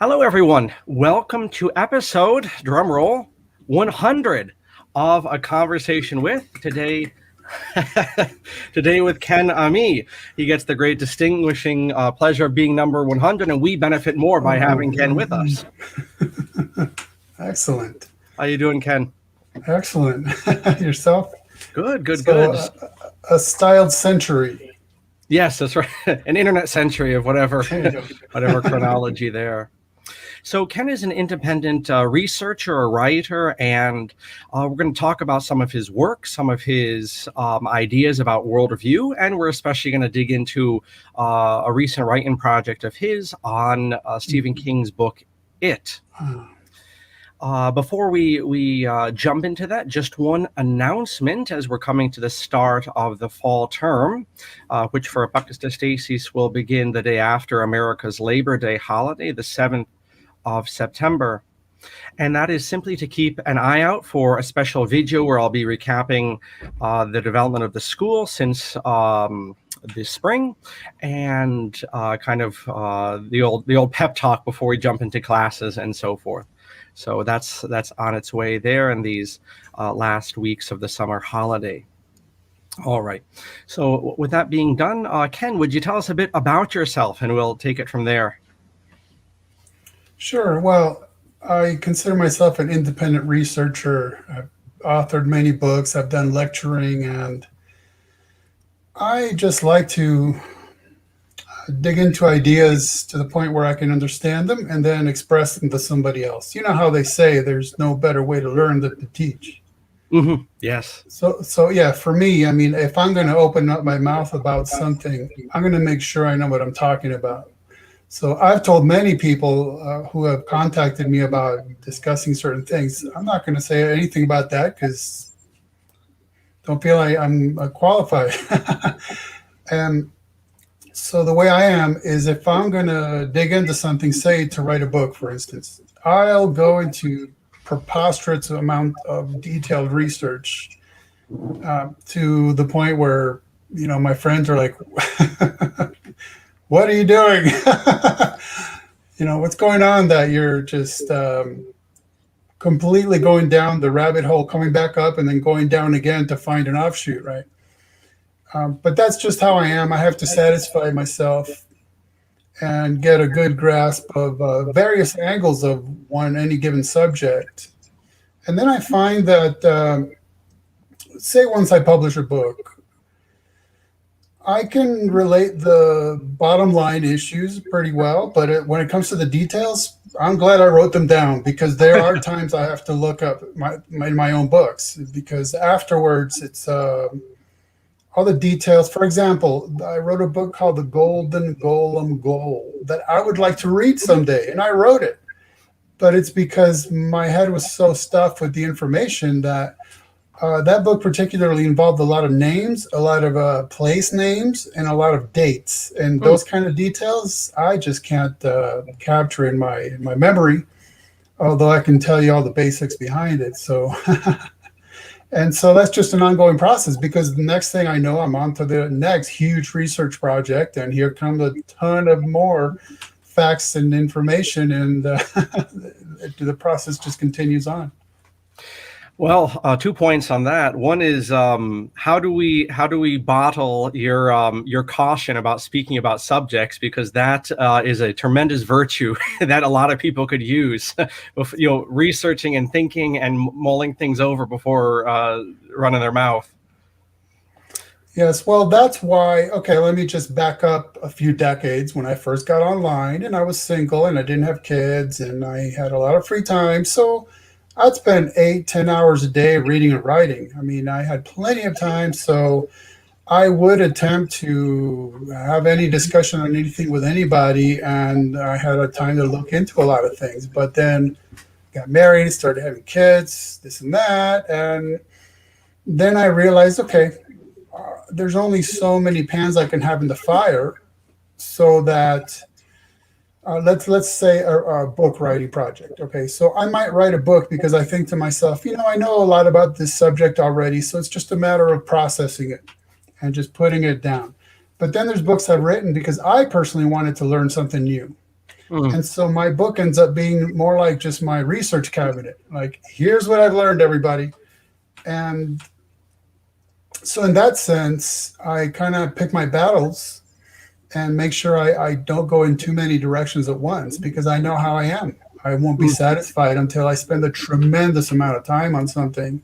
Hello, everyone. Welcome to episode, drumroll, 100 of A Conversation with. Today with Ken Ammi. He gets the great distinguishing pleasure of being number 100, and we benefit more by having Ken with us. Excellent. How you doing, Ken? Excellent. Yourself? Good. A styled century. Yes, that's right. An internet century of whatever chronology there. So Ken is an independent researcher, a writer, and we're going to talk about some of his work, some of his ideas about worldview, and we're especially going to dig into a recent writing project of his on Stephen King's book, It. Before we jump into that, just one announcement as we're coming to the start of the fall term, which for Apuctus will begin the day after America's Labor Day holiday, the 7th of September. And that is simply to keep an eye out for a special video where I'll be recapping the development of the school since this spring, and the old pep talk before we jump into classes and so forth. So that's on its way there in these last weeks of the summer holiday. All right. So with that being done, Ken, would you tell us a bit about yourself, and we'll take it from there. Sure. Well, I consider myself an independent researcher. I've authored many books. I've done lecturing, and I just like to dig into ideas to the point where I can understand them and then express them to somebody else. You know how they say there's no better way to learn than to teach. Mm-hmm. Yes. So yeah, for me, I mean, if I'm going to open up my mouth about something, I'm going to make sure I know what I'm talking about. So I've told many people who have contacted me about discussing certain things, I'm not going to say anything about that because don't feel like I'm qualified. And so the way I am is if I'm going to dig into something, say to write a book, for instance, I'll go into preposterous amount of detailed research to the point where, you know, my friends are like, what are you doing? You know, what's going on that you're just completely going down the rabbit hole, coming back up and then going down again to find an offshoot, right? But that's just how I am. I have to satisfy myself and get a good grasp of various angles of any given subject. And then I find that, say once I publish a book, I can relate the bottom line issues pretty well, but when it comes to the details, I'm glad I wrote them down because there are times I have to look up my own books because afterwards it's all the details. For example, I wrote a book called The Golden Golem Goal that I would like to read someday, and I wrote it. But it's because my head was so stuffed with the information that that book particularly involved a lot of names, a lot of place names, and a lot of dates. And those kind of details, I just can't capture in my memory, although I can tell you all the basics behind it. So, and so that's just an ongoing process because the next thing I know, I'm on to the next huge research project, and here comes a ton of more facts and information, and the process just continues on. Well, 2 points on that. One is how do we bottle your caution about speaking about subjects, because that is a tremendous virtue that a lot of people could use, you know, researching and thinking and mulling things over before running their mouth. Yes, well, that's why. Okay, let me just back up a few decades when I first got online, and I was single, and I didn't have kids, and I had a lot of free time, so I'd spend 8-10 hours a day reading and writing. I mean, I had plenty of time, so I would attempt to have any discussion on anything with anybody, and I had a time to look into a lot of things. But then got married, started having kids, this and that, and then I realized, okay, there's only so many pans I can have in the fire, so that let's say a book writing project. Okay, so I might write a book because I think to myself, you know, I know a lot about this subject already, so it's just a matter of processing it and just putting it down. But then there's books I've written because I personally wanted to learn something new. Mm. And so my book ends up being more like just my research cabinet. Like, here's what I've learned, everybody. And so in that sense, I kind of pick my battles and make sure I don't go in too many directions at once, because I know how I am. I won't be Mm. satisfied until I spend a tremendous amount of time on something.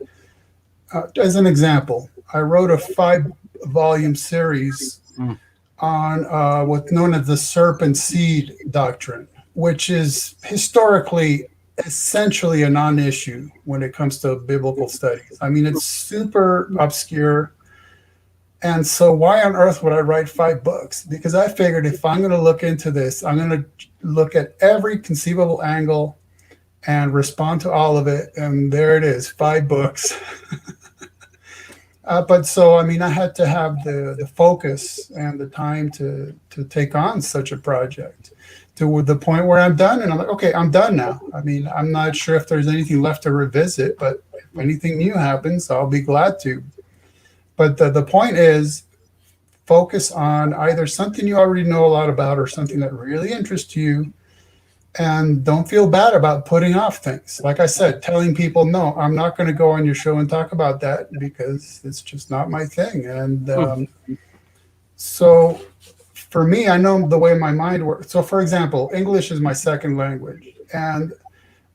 As an example, I wrote a 5-volume series Mm. on what's known as the serpent seed doctrine, which is historically essentially a non-issue when it comes to biblical studies. I mean, it's super obscure. And so why on earth would I write 5 books? Because I figured if I'm going to look into this, I'm going to look at every conceivable angle and respond to all of it. And there it is, 5 books. But so, I mean, I had to have the focus and the time to take on such a project to the point where I'm done. And I'm like, okay, I'm done now. I mean, I'm not sure if there's anything left to revisit, but if anything new happens, I'll be glad to. But the point is, focus on either something you already know a lot about or something that really interests you, and don't feel bad about putting off things. Like I said, telling people, no, I'm not going to go on your show and talk about that because it's just not my thing. And Mm. so for me, I know the way my mind works. So, for example, English is my second language. And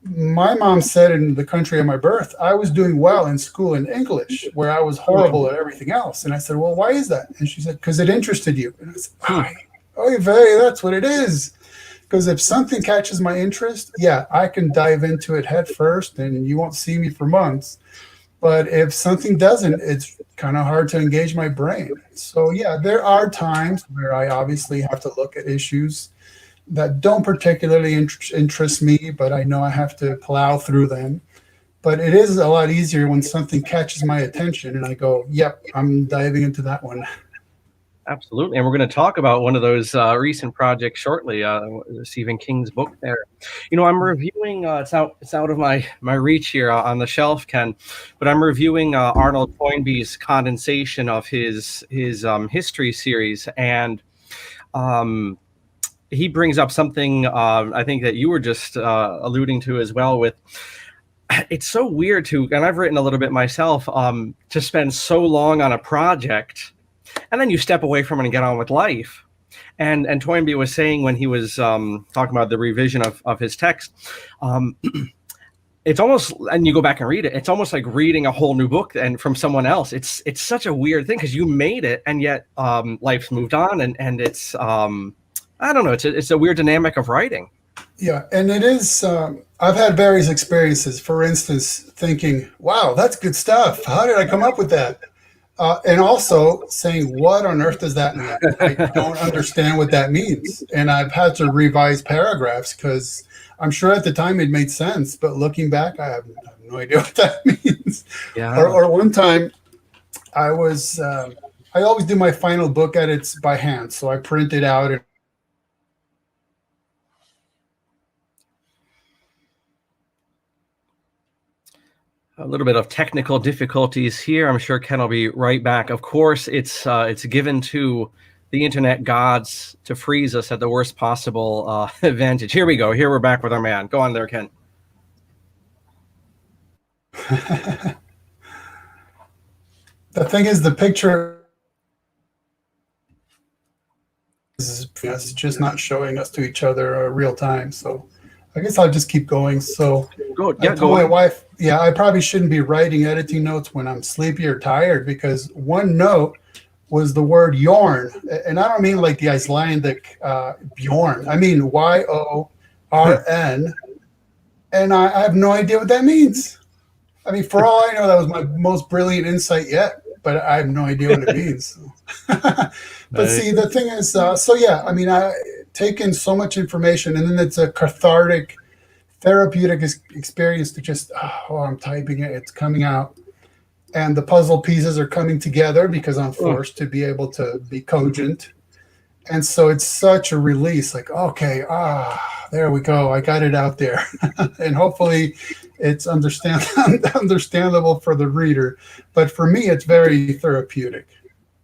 my mom said in the country of my birth, I was doing well in school in English, where I was horrible at everything else. And I said, well, why is that? And she said, because it interested you. And I said, oh, that's what it is. Because if something catches my interest, yeah, I can dive into it head first and you won't see me for months. But if something doesn't, it's kind of hard to engage my brain. So, yeah, there are times where I obviously have to look at issues that don't particularly interest me, but I know I have to plow through them. But it is a lot easier when something catches my attention and I go, yep, I'm diving into that one. Absolutely. And we're going to talk about one of those recent projects shortly, Stephen King's book there. You know, I'm reviewing, it's out of my reach here on the shelf, Ken, but I'm reviewing Arnold Toynbee's condensation of his history series. And he brings up something I think that you were just alluding to as well with, it's so weird to, and I've written a little bit myself, to spend so long on a project and then you step away from it and get on with life. And Toynbee was saying when he was talking about the revision of his text, it's almost, and you go back and read it, it's almost like reading a whole new book and from someone else. It's such a weird thing because you made it and yet life's moved on and it's, I don't know, it's a weird dynamic of writing. Yeah, and it is, I've had various experiences. For instance, thinking, wow, that's good stuff. How did I come up with that? And also saying, what on earth does that mean? I don't understand what that means. And I've had to revise paragraphs because I'm sure at the time it made sense, but looking back, I have no idea what that means. Yeah. Or one time I was, I always do my final book edits by hand. So I print it out and a little bit of technical difficulties here. I'm sure Ken will be right back. Of course, it's given to the internet gods to freeze us at the worst possible advantage. Here we go. Here we're back with our man. Go on there, Ken. the thing is, the picture is just not showing us to each other real time. So I guess I'll just keep going. So I told my wife, yeah, I probably shouldn't be writing editing notes when I'm sleepy or tired, because one note was the word yorn. And I don't mean like the Icelandic Bjorn. I mean YORN. And I have no idea what that means. I mean, for all I know, that was my most brilliant insight yet, but I have no idea what it means. But see, the thing is, so yeah, I mean, I take in so much information, and then it's a cathartic, therapeutic experience to just, oh, I'm typing it, it's coming out. And the puzzle pieces are coming together because I'm forced to be able to be cogent. And so it's such a release, like, okay, there we go. I got it out there. And hopefully it's understandable for the reader. But for me, it's very therapeutic.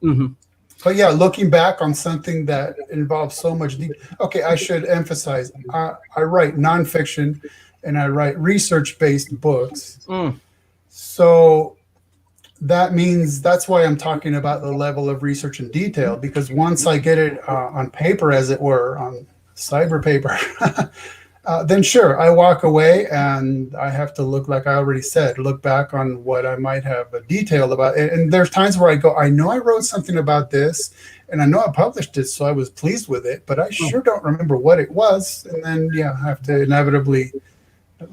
Mm-hmm. But yeah, looking back on something that involves so much okay, I should emphasize, I write nonfiction and I write research-based books. Mm, So that means that's why I'm talking about the level of research and detail, because once I get it on paper, as it were, on cyber paper, then sure, I walk away and I have to look, like I already said, look back on what I might have detailed about. And there's times where I go, I know I wrote something about this and I know I published it, so I was pleased with it, but I mm. sure don't remember what it was. And then, yeah, I have to inevitably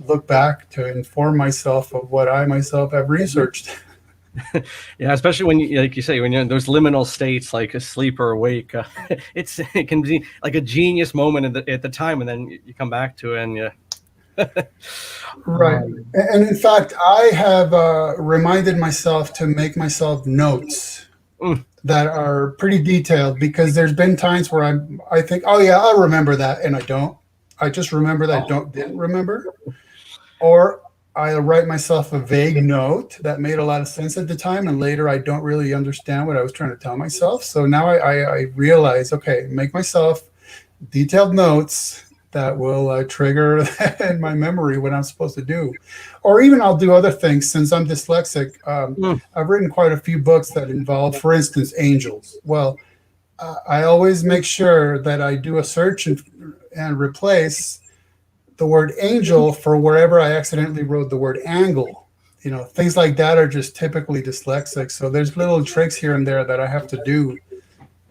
look back to inform myself of what I myself have researched. Yeah, especially when you, like you say, when you're in those liminal states, like asleep or awake, it can be like a genius moment at the time, and then you come back to it, and you. Right. And in fact, I have reminded myself to make myself notes Mm, that are pretty detailed, because there's been times where I think, oh yeah, I'll remember that, and I don't. I just remember that I didn't remember. Or I'll write myself a vague note that made a lot of sense at the time, and later I don't really understand what I was trying to tell myself. So now I realize, okay, make myself detailed notes that will trigger in my memory what I'm supposed to do. Or even I'll do other things since I'm dyslexic. mm, I've written quite a few books that involve, for instance, angels. Well, I always make sure that I do a search and replace the word angel for wherever I accidentally wrote the word angle. You know, things like that are just typically dyslexic. So there's little tricks here and there that I have to do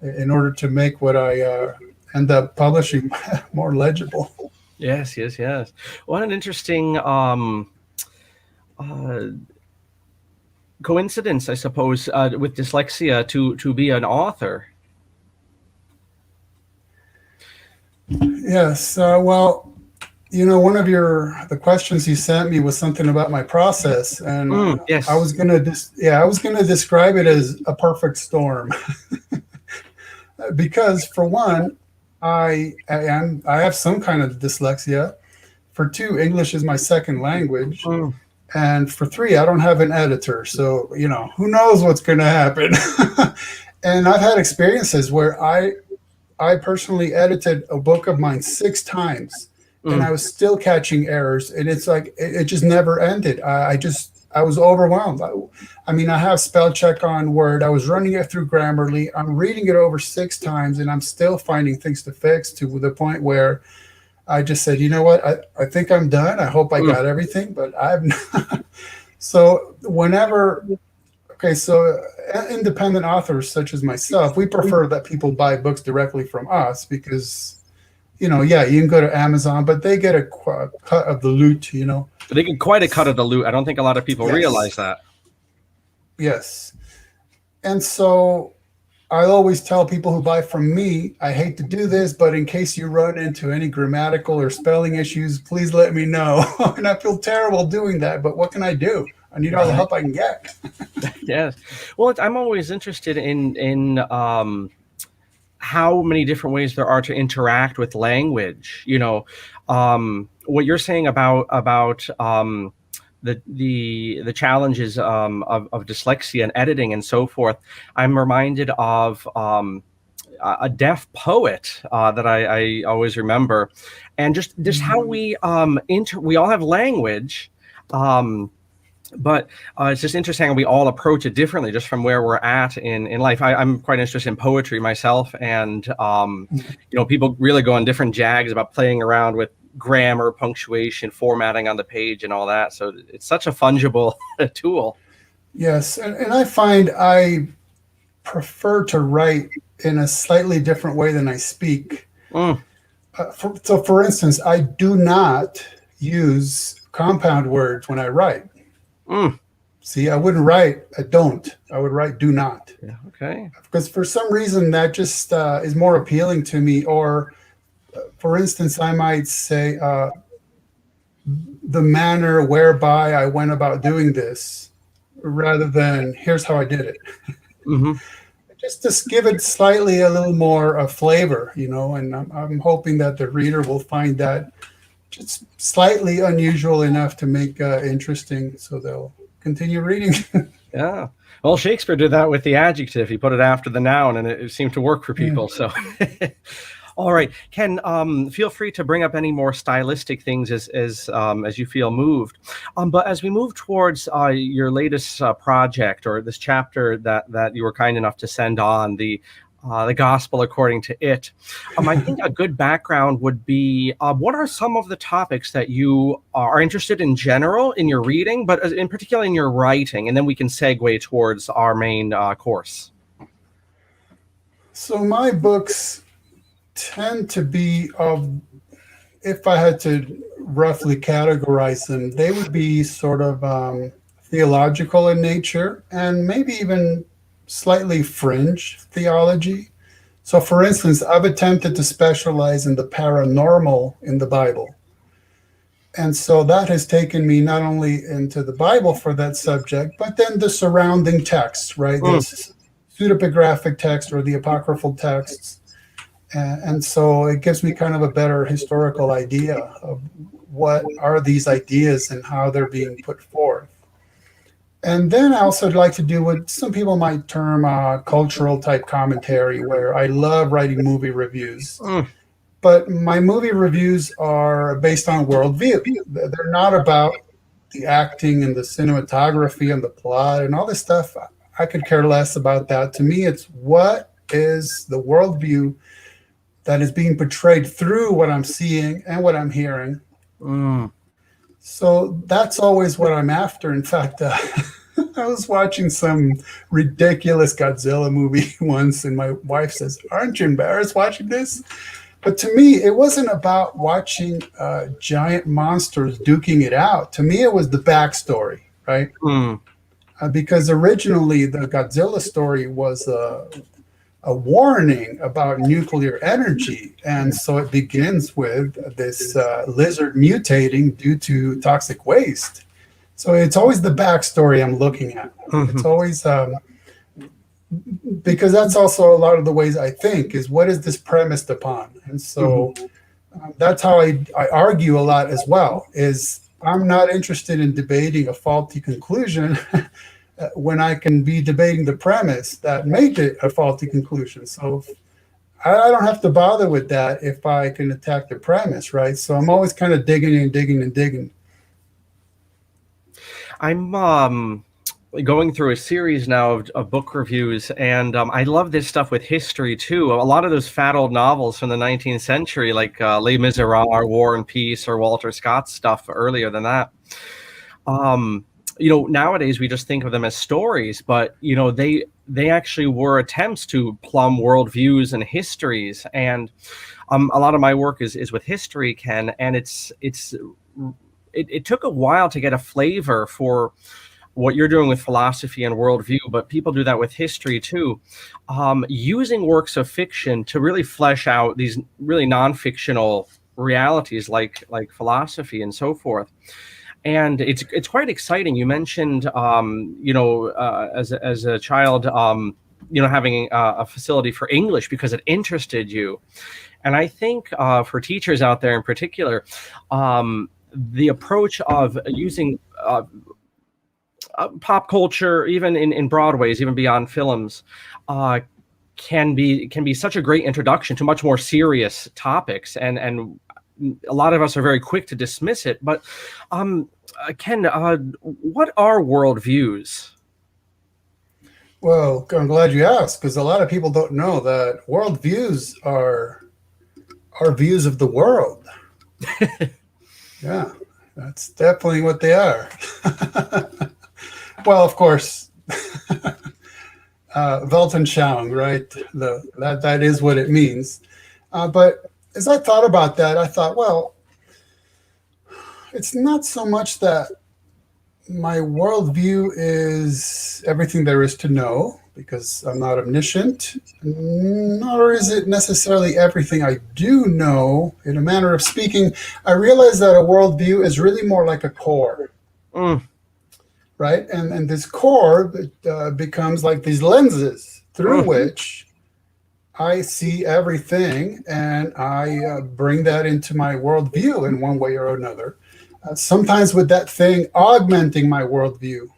in order to make what I end up publishing more legible. yes, yes, yes. What an interesting uh, coincidence, I suppose, with dyslexia to be an author. Yes. Well, one of the questions you sent me was something about my process, and Mm, I yes. was gonna I was gonna describe it as a perfect storm. Because for one, I have some kind of dyslexia. For two, English is my second language, Mm, and for three, I don't have an editor. So who knows what's going to happen. And I've had experiences where I personally edited a book of mine 6 times, and I mm, was still catching errors, and it's like it just never ended. I was overwhelmed. I mean, I have spell check on Word. I was running it through Grammarly. I'm reading it over 6 times, and I'm still finding things to fix, to the point where I just said, you know what? I think I'm done. I hope I mm. got everything, but I've not. So whenever, okay, so independent authors such as myself, we prefer that people buy books directly from us, because, yeah, you can go to Amazon, but they get a cut of the loot. They get quite a cut of the loot. I don't think a lot of people Yes, realize that. yes. And so I always tell people who buy from me, I hate to do this, but in case you run into any grammatical or spelling issues, please let me know. And I feel terrible doing that, but what can I do? I need all the Right. help I can get. Yes. Well, I'm always interested in how many different ways there are to interact with language. What you're saying about the challenges of dyslexia and editing and so forth. I'm reminded of a deaf poet that I always remember, and just how we all have language. Um, but it's just interesting how we all approach it differently just from where we're at in life. I'm quite interested in poetry myself, and people really go on different jags about playing around with grammar, punctuation, formatting on the page, and all that. So it's such a fungible tool. Yes, and I find I prefer to write in a slightly different way than I speak. Mm, So, for instance, I do not use compound words when I write. mm. See, I wouldn't write I don't. I would write do not. Yeah, okay. Because for some reason that just is more appealing to me. Or, for instance, I might say the manner whereby I went about doing this, rather than here's how I did it. Hmm. Just to give it slightly a little more flavor, and I'm hoping that the reader will find that just slightly unusual enough to make interesting, so they'll continue reading. Yeah. Well, Shakespeare did that with the adjective. He put it after the noun, and it seemed to work for Mm. people. So, all right, Ken, feel free to bring up any more stylistic things as you feel moved. But as we move towards your latest project or this chapter that you were kind enough to send on the gospel according to it, I think a good background would be what are some of the topics that you are interested in general in your reading, but in particular in your writing, and then we can segue towards our main course. So my books tend to be of, if I had to roughly categorize them, they would be sort of theological in nature and maybe even slightly fringe theology. So, for instance, I've attempted to specialize in the paranormal in the Bible. And so that has taken me not only into the Bible for that subject, but then the surrounding texts, right? Mm, The pseudepigraphic text or the apocryphal texts. And so it gives me kind of a better historical idea of what are these ideas and how they're being put forth. And then I also like to do what some people might term cultural type commentary, where I love writing movie reviews. mm, But my movie reviews are based on worldview. They're not about the acting and the cinematography and the plot and all this stuff. I could care less about that. To me, it's what is the worldview that is being portrayed through what I'm seeing and what I'm hearing. mm. So that's always what I'm after. In fact, I was watching some ridiculous Godzilla movie once, and my wife says, "Aren't you embarrassed watching this?" But to me, it wasn't about watching giant monsters duking it out. To me, it was the backstory, right? Mm. Because originally the Godzilla story was a warning about nuclear energy. And so it begins with this lizard mutating due to toxic waste. So it's always the backstory I'm looking at. It's Mhm. always because that's also a lot of the ways I think is what is this premised upon? And Mhm. so that's how I argue a lot as well is I'm not interested in debating a faulty conclusion when I can be debating the premise that made it a faulty conclusion. So I don't have to bother with that if I can attack the premise, right? So I'm always kind of digging and digging and digging. I'm going through a series now of book reviews, and I love this stuff with history too. A lot of those fat old novels from the 19th century, like Les Miserables, War and Peace, or Walter Scott's stuff earlier than that. Um, Nowadays we just think of them as stories, but they actually were attempts to plumb worldviews and histories. And a lot of my work is with history, Ken, and it took a while to get a flavor for what you're doing with philosophy and worldview, but people do that with history too, using works of fiction to really flesh out these really non-fictional realities like philosophy and so forth. And it's quite exciting. You mentioned, as a child, having a facility for English because it interested you. And I think for teachers out there in particular, the approach of using pop culture, even in broad ways, even beyond films, uh, can be such a great introduction to much more serious topics, and a lot of us are very quick to dismiss it. But Ken, what are worldviews? Well, I'm glad you asked because a lot of people don't know that worldviews are our views of the world. Yeah, that's definitely what they are. Well, of course, Weltanschauung, right? That is what it means. But as I thought about that, I thought, well, it's not so much that my worldview is everything there is to know, because I'm not omniscient, nor is it necessarily everything I do know. In a manner of speaking, I realize that a worldview is really more like a core, Mm, right? And this core becomes like these lenses through mhm, which I see everything, and I bring that into my worldview in one way or another. Sometimes with that thing augmenting my worldview.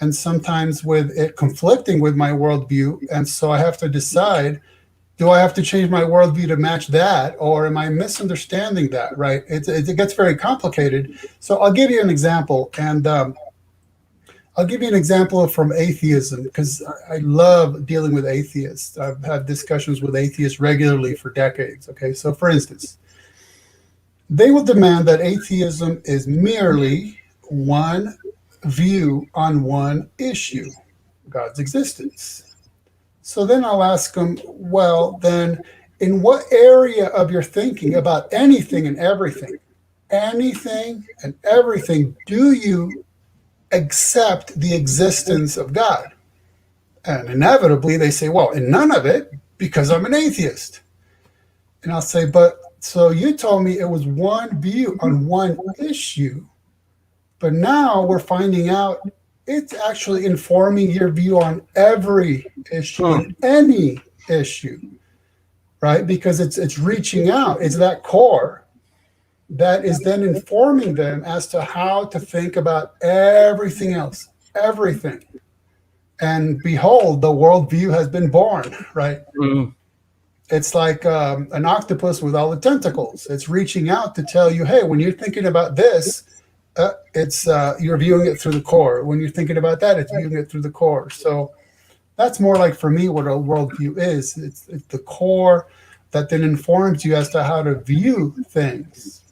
and sometimes with it conflicting with my worldview. And so I have to decide, do I have to change my worldview to match that, or am I misunderstanding that, right? It gets very complicated. So I'll give you an example, and I'll give you an example from atheism, because I love dealing with atheists. I've had discussions with atheists regularly for decades. Okay, so for instance, they will demand that atheism is merely one view on one issue, God's existence. So then I'll ask them, well, then in what area of your thinking about anything and everything, do you accept the existence of God? And inevitably they say, well, in none of it, because I'm an atheist. And I'll say, but so you told me it was one view on one issue, but now we're finding out it's actually informing your view on every issue and any issue, right? Because it's reaching out. It's that core that is then informing them as to how to think about everything else, everything. And behold, the worldview has been born, right? Mm-hmm. It's like an octopus with all the tentacles. It's reaching out to tell you, hey, when you're thinking about this, you're viewing it through the core. When you're thinking about that, it's viewing it through the core. So that's more like, for me, what a worldview is. It's the core that then informs you as to how to view things.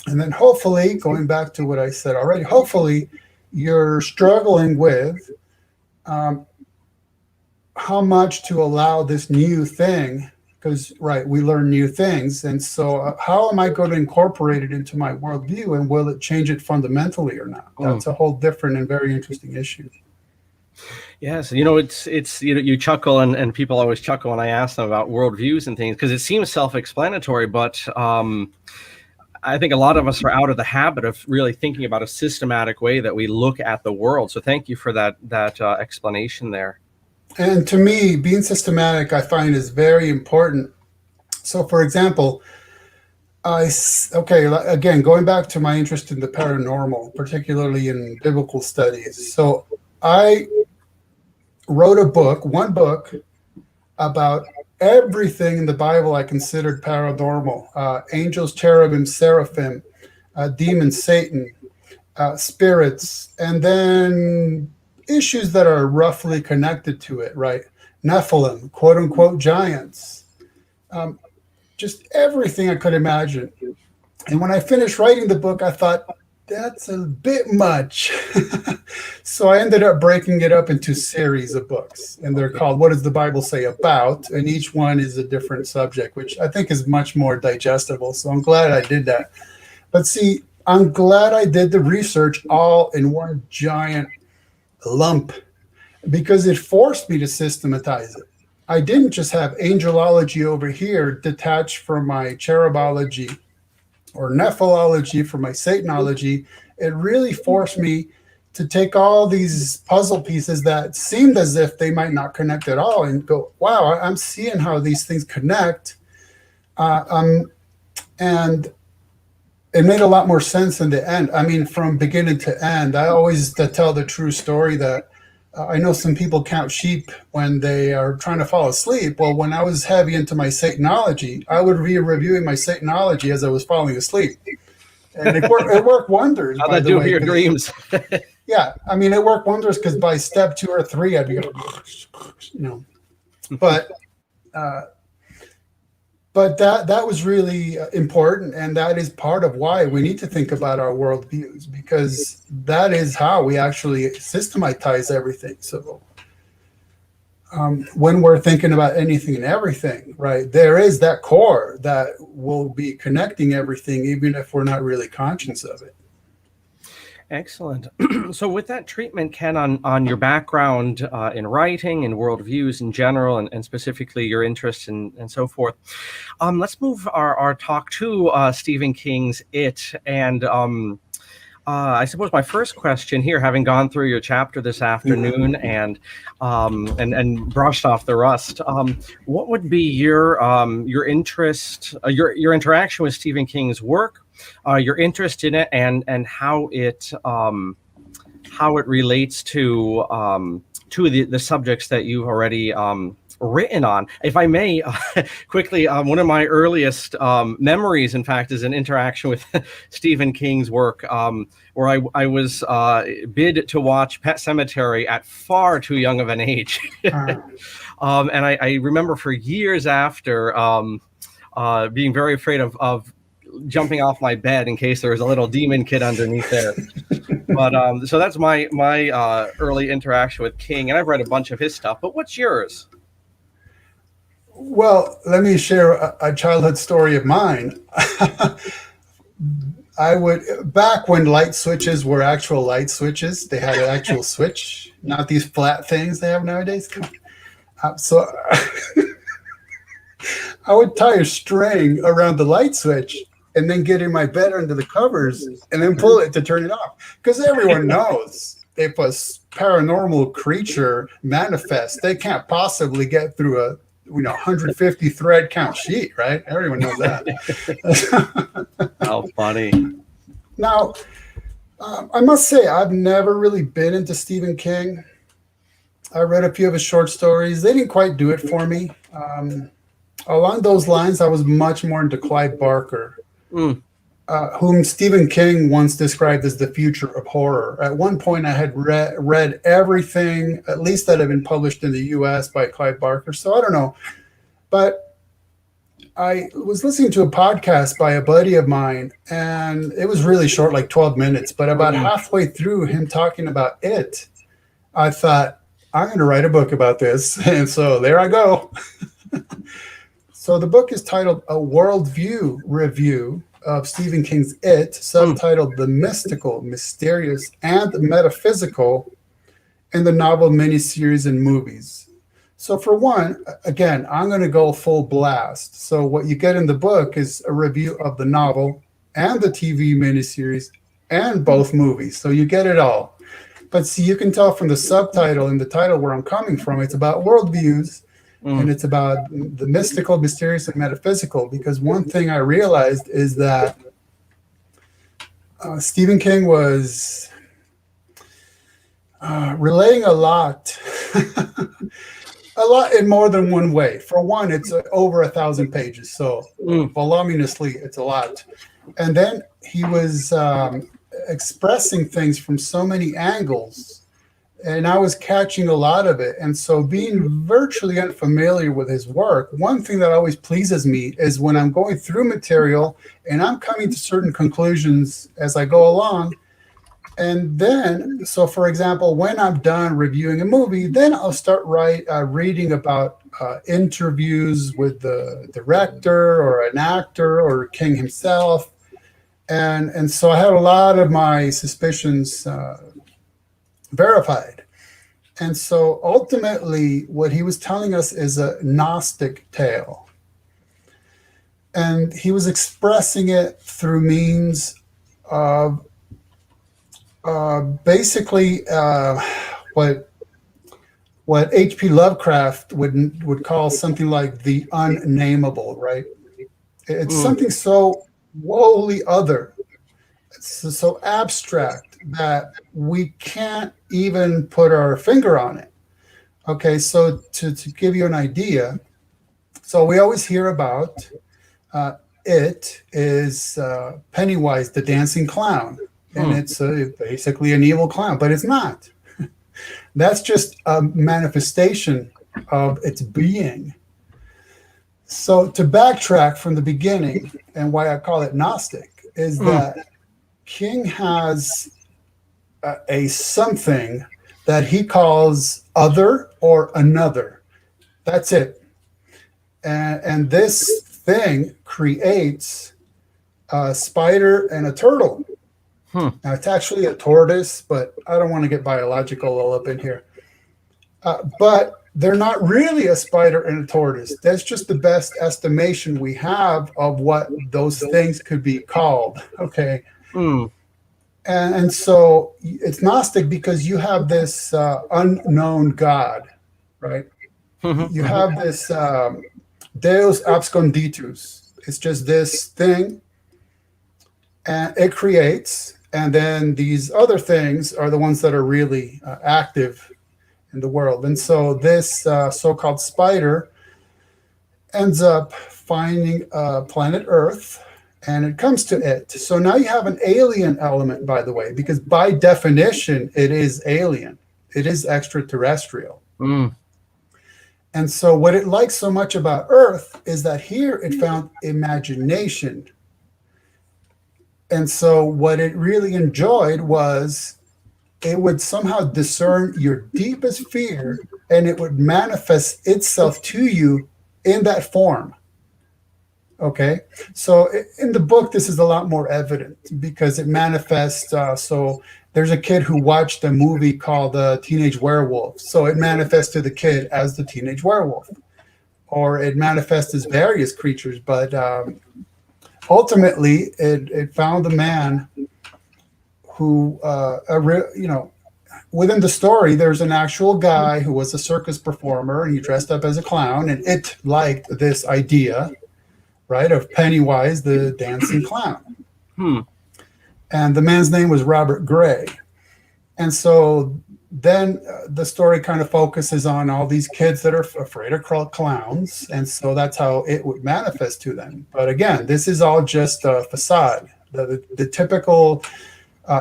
And then hopefully, going back to what I said already, hopefully you're struggling with how much to allow this new thing, because, right, we learn new things. And so how am I going to incorporate it into my worldview, and will it change it fundamentally or not? That's a whole different and very interesting issue. Yes, it's you chuckle, and people always chuckle when I ask them about worldviews and things, because it seems self-explanatory, but I think a lot of us are out of the habit of really thinking about a systematic way that we look at the world. So thank you for that explanation there. And to me, being systematic, I find, is very important. So, for example, again, going back to my interest in the paranormal, particularly in biblical studies. So I wrote one book about everything in the Bible I considered paranormal: angels, cherubim, seraphim, demons, Satan, spirits, and then issues that are roughly connected to it, right? Nephilim, quote unquote giants, just everything I could imagine. And when I finished writing the book, I thought, that's a bit much. So I ended up breaking it up into series of books, and they're called What Does the Bible Say About? And each one is a different subject, which I think is much more digestible. So I'm glad I did that. But see, I'm glad I did the research all in one giant lump, because it forced me to systematize it. I didn't just have angelology over here detached from my cherubology, or nephilology from my Satanology. It really forced me to take all these puzzle pieces that seemed as if they might not connect at all and go, wow, I'm seeing how these things connect. And it made a lot more sense in the end. I mean, from beginning to end. I always tell the true story that I know some people count sheep when they are trying to fall asleep. Well, when I was heavy into my Satanology, I would be reviewing my Satanology as I was falling asleep. And it worked wonders. How'd that do for your dreams? Yeah, I mean, it worked wonders, because by step 2 or 3, I'd be going, But that was really important, and that is part of why we need to think about our worldviews, because that is how we actually systematize everything. So when we're thinking about anything and everything, right, there is that core that will be connecting everything, even if we're not really conscious of it. Excellent. So with that treatment, Ken, on your background in writing and worldviews in general, and specifically your interests and so forth, let's move our talk to Stephen King's It. And I suppose my first question here, having gone through your chapter this afternoon and brushed off the rust, what would be your interest, your interaction with Stephen King's work, your interest in it, and how it how it relates to the subjects that you've already written on. If I may, quickly, one of my earliest memories, in fact, is an interaction with Stephen King's work, where I was bid to watch Pet Sematary at far too young of an age. And I remember for years after being very afraid of jumping off my bed in case there was a little demon kid underneath there. But so that's my early interaction with King, and I've read a bunch of his stuff. But what's yours? Well, let me share a childhood story of mine. I would, back when light switches were actual light switches, they had an actual switch, not these flat things they have nowadays. So I would tie a string around the light switch and then get in my bed under the covers and then pull it to turn it off. Because everyone knows if a paranormal creature manifests, they can't possibly get through a 150 thread count sheet, right? Everyone knows that. How funny. Now, I must say, I've never really been into Stephen King. I read a few of his short stories. They didn't quite do it for me. Along those lines, I was much more into Clive Barker, whom Stephen King once described as the future of horror. At one point, I had read everything, at least that had been published in the U.S. by Clive Barker. So I don't know. But I was listening to a podcast by a buddy of mine, and it was really short, like 12 minutes. But about halfway through him talking about it, I thought, I'm going to write a book about this. And so there I go. So the book is titled A Worldview Review of Stephen King's It, subtitled The Mystical, Mysterious, and Metaphysical in the Novel, Miniseries, and Movies. So for one, again, I'm going to go full blast. So what you get in the book is a review of the novel and the TV miniseries and both movies. So you get it all. But see, you can tell from the subtitle and the title where I'm coming from. It's about worldviews. And it's about the mystical, mysterious, and metaphysical, because one thing I realized is that Stephen King was relaying a lot in more than one way. For one, it's over 1,000 pages, so voluminously, it's a lot. And then he was expressing things from so many angles, and I was catching a lot of it. And so being virtually unfamiliar with his work, one thing that always pleases me is when I'm going through material and I'm coming to certain conclusions as I go along. And then, so for example, when I'm done reviewing a movie, then I'll start reading about interviews with the director or an actor or King himself. And so I had a lot of my suspicions verified. And so ultimately, what he was telling us is a Gnostic tale. And he was expressing it through means of basically what H.P. Lovecraft would call something like the unnameable, right? It's something so woefully other. It's so abstract that we can't even put our finger on it. Okay, so to give you an idea, so we always hear about it is Pennywise the dancing clown, and it's basically an evil clown, but it's not. That's just a manifestation of its being. So to backtrack from the beginning, and why I call it Gnostic, is that King has a something that he calls other or another. That's it. And this thing creates a spider and a turtle. Now, it's actually a tortoise, but I don't want to get biological all up in here. But they're not really a spider and a tortoise. That's just the best estimation we have of what those things could be called. Okay. And so it's Gnostic because you have this unknown God, right? You have this Deus absconditus. It's just this thing, and it creates, And then these other things are the ones that are really active in the world. And so this so-called spider ends up finding planet Earth, and it comes to it. So now you have an alien element, by the way, because by definition, it is alien. It is extraterrestrial. Mm. And so what it likes so much about Earth is that here it found imagination. And so what it really enjoyed was it would somehow discern your deepest fear, and it would manifest itself to you in that form. Okay, so in the book, this is a lot more evident because it manifests. So there's a kid who watched a movie called Teenage Werewolf. So it manifests to the kid as the teenage werewolf, or it manifests as various creatures. But ultimately, it found a man who, within the story, there's an actual guy who was a circus performer, and he dressed up as a clown, and it liked this idea, right, of Pennywise, the dancing clown. And the man's name was Robert Gray. And so then the story kind of focuses on all these kids that are afraid of clowns. And so that's how it would manifest to them. But again, this is all just a facade, the typical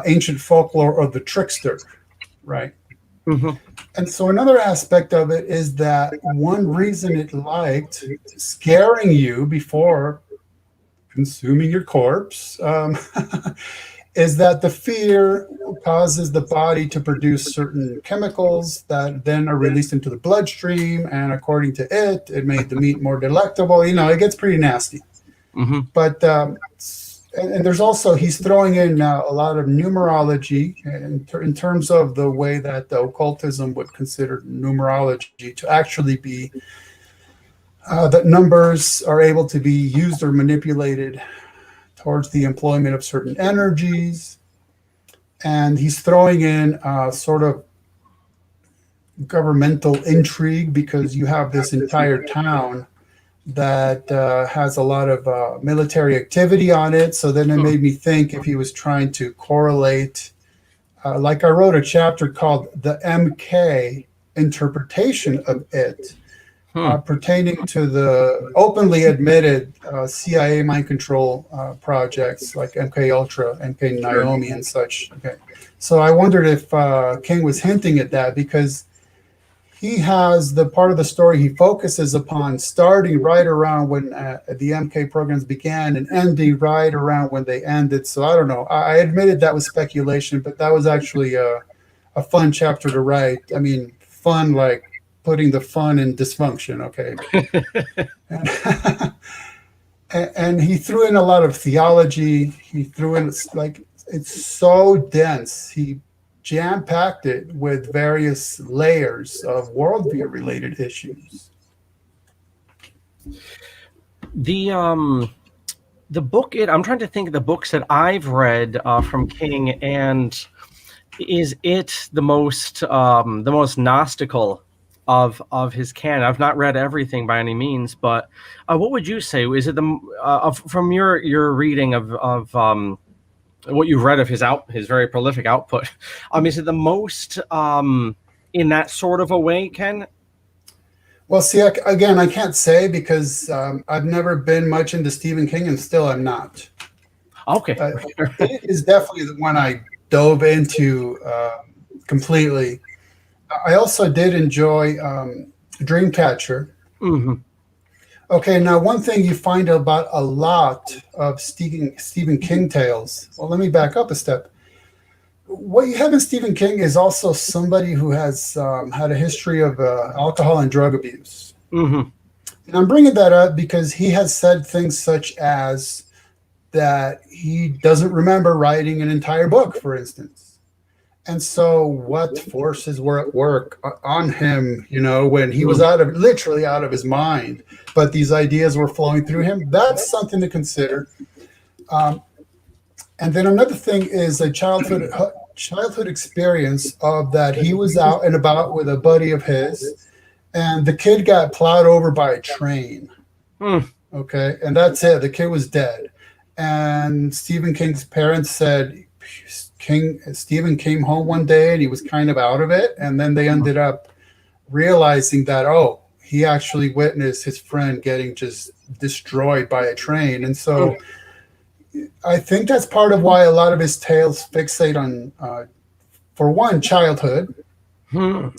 ancient folklore of the trickster, right? Mm-hmm. And so another aspect of it is that one reason it liked scaring you before consuming your corpse is that the fear causes the body to produce certain chemicals that then are released into the bloodstream. And according to it, it made the meat more delectable. It gets pretty nasty. Mm-hmm. But and there's also, he's throwing in a lot of numerology in terms of the way that the occultism would consider numerology to actually be that numbers are able to be used or manipulated towards the employment of certain energies. And he's throwing in sort of governmental intrigue because you have this entire town that has a lot of military activity on it. So then it made me think if he was trying to correlate, like I wrote a chapter called The MK Interpretation of It, pertaining to the openly admitted CIA mind control projects like MK Ultra, MK Naomi, and such. Okay, so I wondered if King was hinting at that because he has the part of the story he focuses upon starting right around when the MK programs began and ending right around when they ended. So I don't know. I admitted that was speculation, but that was actually a fun chapter to write. I mean, fun like putting the fun in dysfunction, okay? and he threw in a lot of theology. He threw in, it's so dense. He jam-packed it with various layers of worldview-related issues. The book, I'm trying to think of the books that I've read from King, and is it the most Gnostical of his canon? I've not read everything by any means, but what would you say? Is it from your reading of what you've read of his very prolific output? Is it the most in that sort of a way, Ken? Well, see, again, I can't say because I've never been much into Stephen King, and still I'm not. Okay, it is definitely the one I dove into completely. I also did enjoy Dreamcatcher. Mm-hmm. Okay, now one thing you find about a lot of Stephen King tales. Well, let me back up a step. What you have in Stephen King is also somebody who has had a history of alcohol and drug abuse. Mm-hmm. And I'm bringing that up because he has said things such as that he doesn't remember writing an entire book, for instance. And so what forces were at work on him, when he was literally out of his mind, but these ideas were flowing through him? That's something to consider. And then another thing is a childhood experience of that he was out and about with a buddy of his, and the kid got plowed over by a train. Okay, and that's it. The kid was dead. And Stephen King's parents said Stephen came home one day and he was kind of out of it, and then they ended up realizing that, oh, he actually witnessed his friend getting just destroyed by a train. And so I think that's part of why a lot of his tales fixate on, for one, childhood, for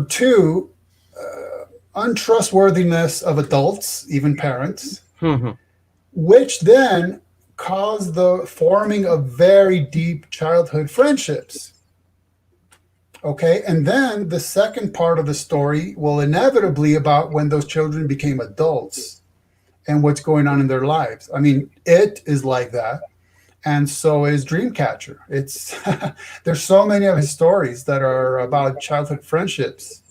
two, untrustworthiness of adults, even parents, which then caused the forming of very deep childhood friendships. Okay, and then the second part of the story will inevitably about when those children became adults and what's going on in their lives. I mean, it is like that, and so is Dreamcatcher. It's there's so many of his stories that are about childhood friendships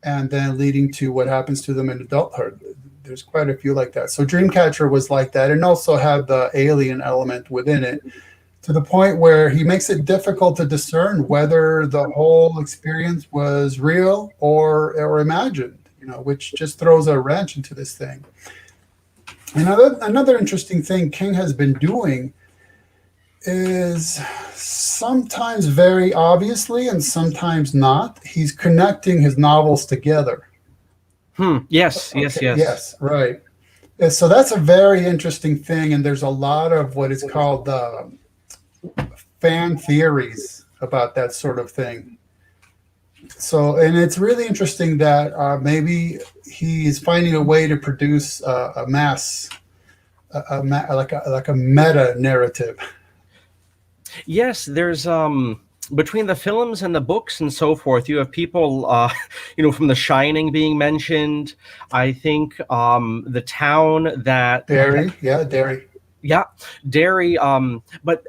and then leading to what happens to them in adulthood. There's quite a few like that. So Dreamcatcher was like that, and also had the alien element within it, to the point where he makes it difficult to discern whether the whole experience was real or imagined, which just throws a wrench into this thing. Another interesting thing King has been doing is, sometimes very obviously and sometimes not, he's connecting his novels together. Yes, right. So that's a very interesting thing, and there's a lot of what is called fan theories about that sort of thing. So, and it's really interesting that maybe he's finding a way to produce a meta narrative. Yes, there's between the films and the books and so forth, you have people, from The Shining being mentioned. I think the town that Derry. Yeah, Derry. But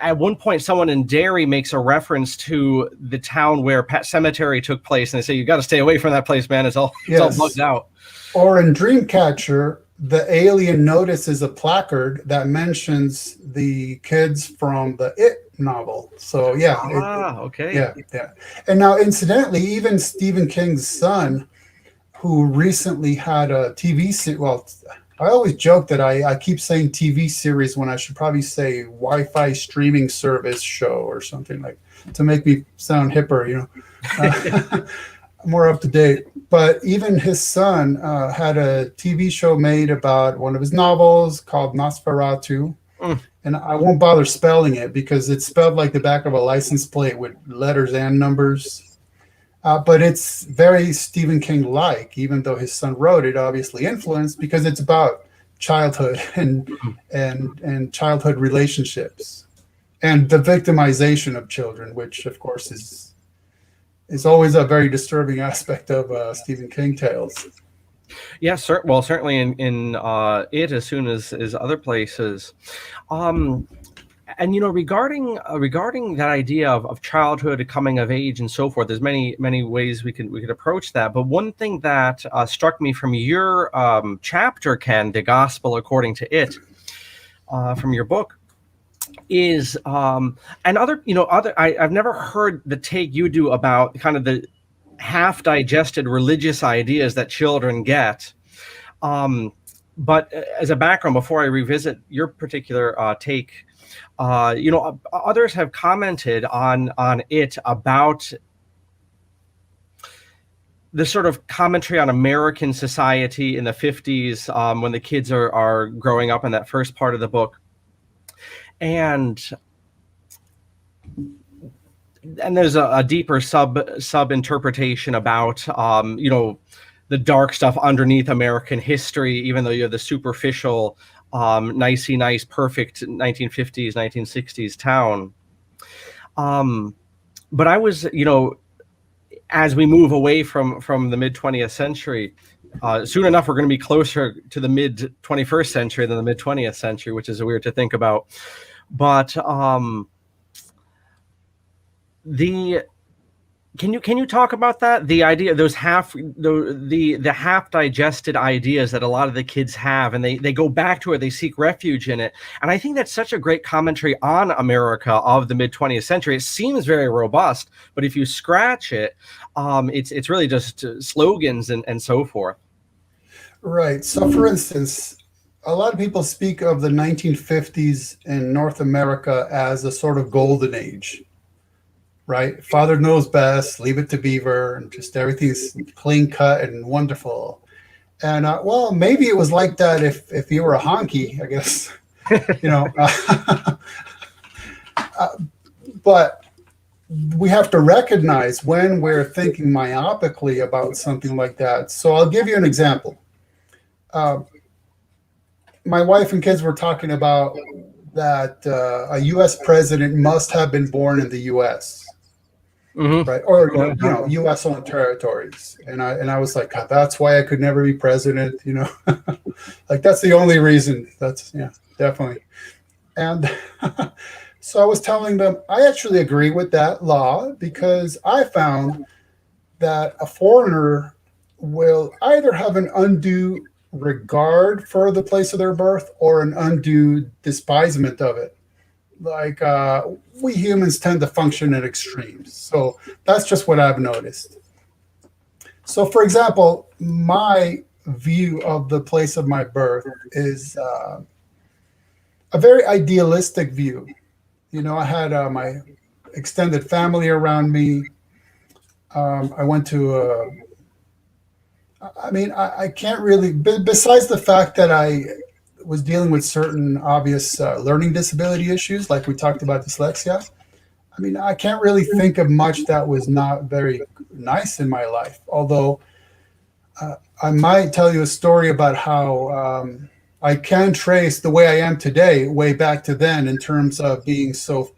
at one point, someone in Derry makes a reference to the town where Pet Sematary took place, and they say, "You got to stay away from that place, man. It's all bugged out." Or in Dreamcatcher, the alien notices a placard that mentions the kids from the It novel. So okay. Yeah. And now, incidentally, even Stephen King's son, who recently had a TV series, well, I always joke that I keep saying TV series when I should probably say Wi-Fi streaming service show or something, like, to make me sound hipper, more up to date. But even his son had a TV show made about one of his novels called Nosferatu. And I won't bother spelling it because it's spelled like the back of a license plate with letters and numbers. But it's very Stephen King-like, even though his son wrote it, obviously influenced, because it's about childhood and childhood relationships and the victimization of children, which, of course, is always a very disturbing aspect of Stephen King tales. Yes, certainly in it, as soon as other places. And regarding that idea of childhood, coming of age, and so forth, there's many ways we could approach that. But one thing that struck me from your chapter, Ken, "The Gospel According to It," from your book, is and I've never heard the take you do about kind of the half-digested religious ideas that children get. But as a background, before I revisit your particular take, others have commented on it about the sort of commentary on American society in the 50s, when the kids are growing up in that first part of the book. And there's a deeper sub interpretation about the dark stuff underneath American history, even though you have the superficial nice perfect 1950s 1960s town. But I was, as we move away from the mid 20th century, soon enough we're going to be closer to the mid 21st century than the mid 20th century, which is weird to think about. But can you talk about that? The idea, those the half digested ideas that a lot of the kids have, and they go back to it, they seek refuge in it. And I think that's such a great commentary on America of the mid 20th century. It seems very robust, but if you scratch it, it's really just slogans and so forth. Right. So, for instance, a lot of people speak of the 1950s in North America as a sort of golden age, right? Father knows best, leave it to Beaver, and just everything's clean cut and wonderful. And well, maybe it was like that if you were a honky, I guess, you know. But we have to recognize when we're thinking myopically about something like that. So I'll give you an example. Uh, my wife and kids were talking about that a U.S. president must have been born in the U.S. Hmm. Right, or Uh-huh. U.S. owned territories, and I was like, God, that's why I could never be president. Like that's the only reason. That's yeah, definitely. And so I was telling them I actually agree with that law because I found that a foreigner will either have an undue regard for the place of their birth or an undue despisement of it. Like we humans tend to function at extremes. So that's just what I've noticed. So, for example, my view of the place of my birth is a very idealistic view. I had my extended family around me. I went to I mean, I can't really, besides the fact that I was dealing with certain obvious learning disability issues, like we talked about dyslexia. I mean, I can't really think of much that was not very nice in my life. Although I might tell you a story about how I can trace the way I am today way back to then in terms of being so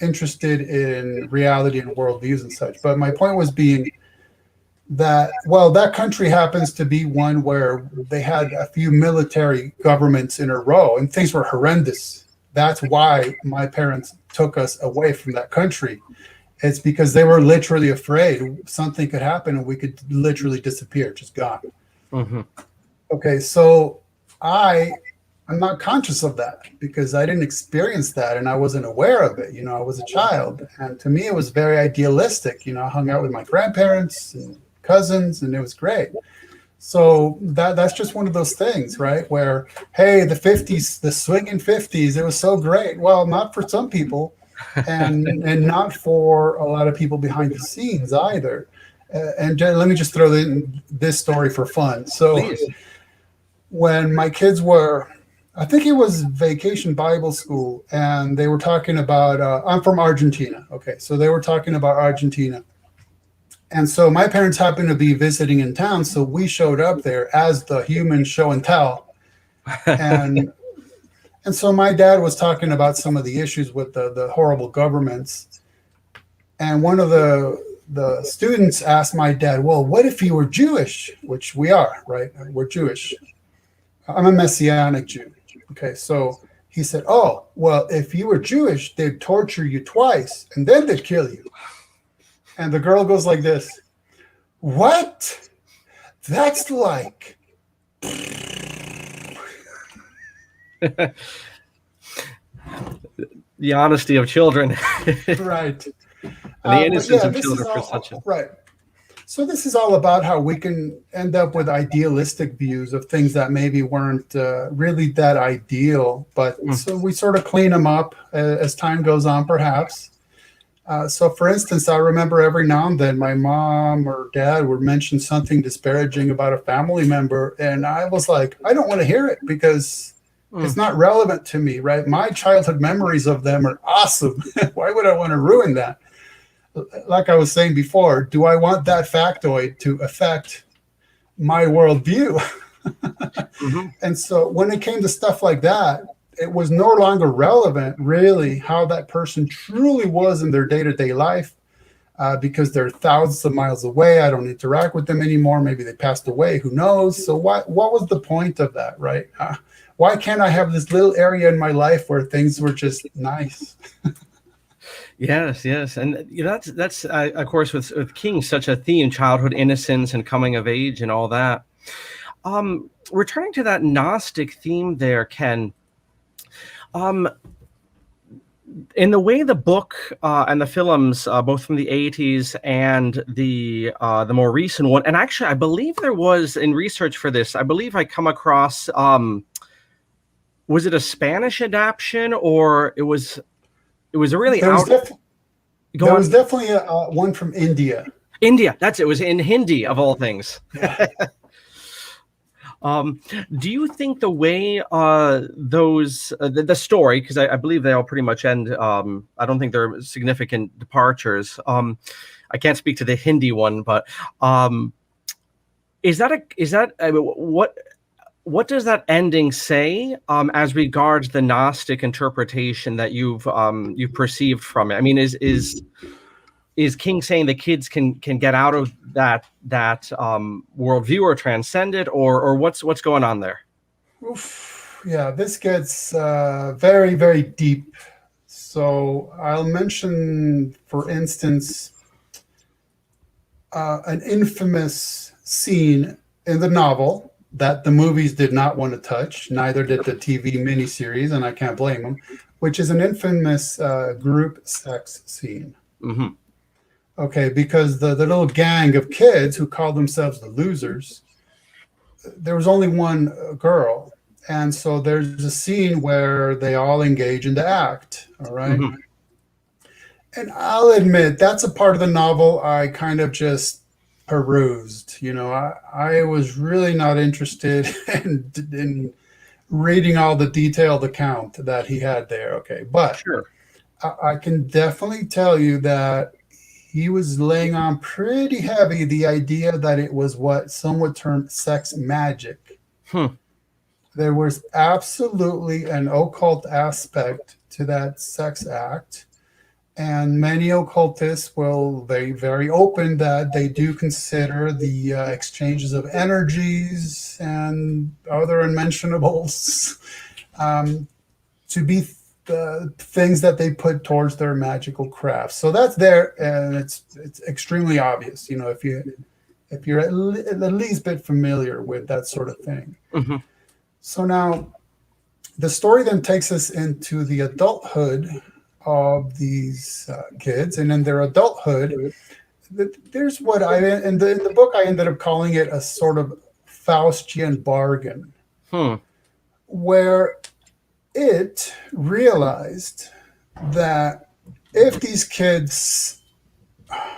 interested in reality and worldviews and such. But my point was being that, well, that country happens to be one where they had a few military governments in a row and things were horrendous. That's why my parents took us away from that country. It's because they were literally afraid something could happen and we could literally disappear, just gone. Hmm. Okay, so I I'm not conscious of that because I didn't experience that and I wasn't aware of it. I was a child, and to me it was very idealistic. I hung out with my grandparents and cousins, and it was great. So that's just one of those things, right? Where hey, the '50s, the swinging '50s, it was so great. Well, not for some people, and not for a lot of people behind the scenes either. And let me just throw in this story for fun. So Please. when my kids were, I think it was vacation Bible school, and they were talking about, I'm from Argentina. Okay, so they were talking about Argentina. And so my parents happened to be visiting in town, so we showed up there as the human show and tell. And and so my dad was talking about some of the issues with the horrible governments. And one of the students asked my dad, well, what if you were Jewish? Which we are, right? We're Jewish. I'm a Messianic Jew. Okay, so he said, oh, well, if you were Jewish, they'd torture you twice and then they'd kill you. And the girl goes like this, what? That's like. The honesty of children. Right. And the But innocence yeah, of this is children for such all a. right. So this is all about how we can end up with idealistic views of things that maybe weren't really that ideal, but Mm. so we sort of clean them up as time goes on, perhaps. So, for instance, I remember every now and then my mom or dad would mention something disparaging about a family member, and I was like, I don't want to hear it because it's Mm. not relevant to me, right? My childhood memories of them are awesome. Why would I want to ruin that? Like I was saying before, do I want that factoid to affect my worldview? Mhm. And so when it came to stuff like that, it was no longer relevant, really, how that person truly was in their day to day life because they're thousands of miles away. I don't interact with them anymore. Maybe they passed away. Who knows? So what was the point of that, right? Why can't I have this little area in my life where things were just nice? Yes, yes, and that's of course with King such a theme: childhood innocence and coming of age and all that. Returning to that Gnostic theme, there, Ken. Um, in the way the book and the films, both from the '80s and the more recent one, and actually, I believe there was in research for this. I believe I come across. was it a Spanish adaptation, or it was a really There was, out? def- Go there on. was definitely one from India. India. That's it. Was in Hindi of all things. Yeah. Um, do you think the way the story, because I believe they all pretty much end, I don't think there are significant departures. I can't speak to the Hindi one, but what does that ending say as regards the Gnostic interpretation that you've perceived from it? I mean, is King saying the kids can get out of that worldview or transcend it, or what's going on there? Oof. Yeah, this gets very, very deep. So I'll mention, for instance, an infamous scene in the novel that the movies did not want to touch, neither did the TV miniseries, and I can't blame them, which is an infamous group sex scene. Mm-hmm. Okay, because the little gang of kids who called themselves the losers, there was only one girl. And so there's a scene where they all engage in the act. All right. Mm-hmm. And I'll admit that's a part of the novel I kind of just perused. I was really not interested in reading all the detailed account that he had there. Okay. But Sure. I can definitely tell you that he was laying on pretty heavy the idea that it was what some would term sex magic. There was absolutely an occult aspect to that sex act. And many occultists will be very open that they do consider the exchanges of energies and other unmentionables to be the things that they put towards their magical craft. So that's there, and it's extremely obvious. If you're at least a bit familiar with that sort of thing. Mm-hmm. So now, the story then takes us into the adulthood of these kids, and in their adulthood, there's what in the book I ended up calling it a sort of Faustian bargain, where it realized that if these kids,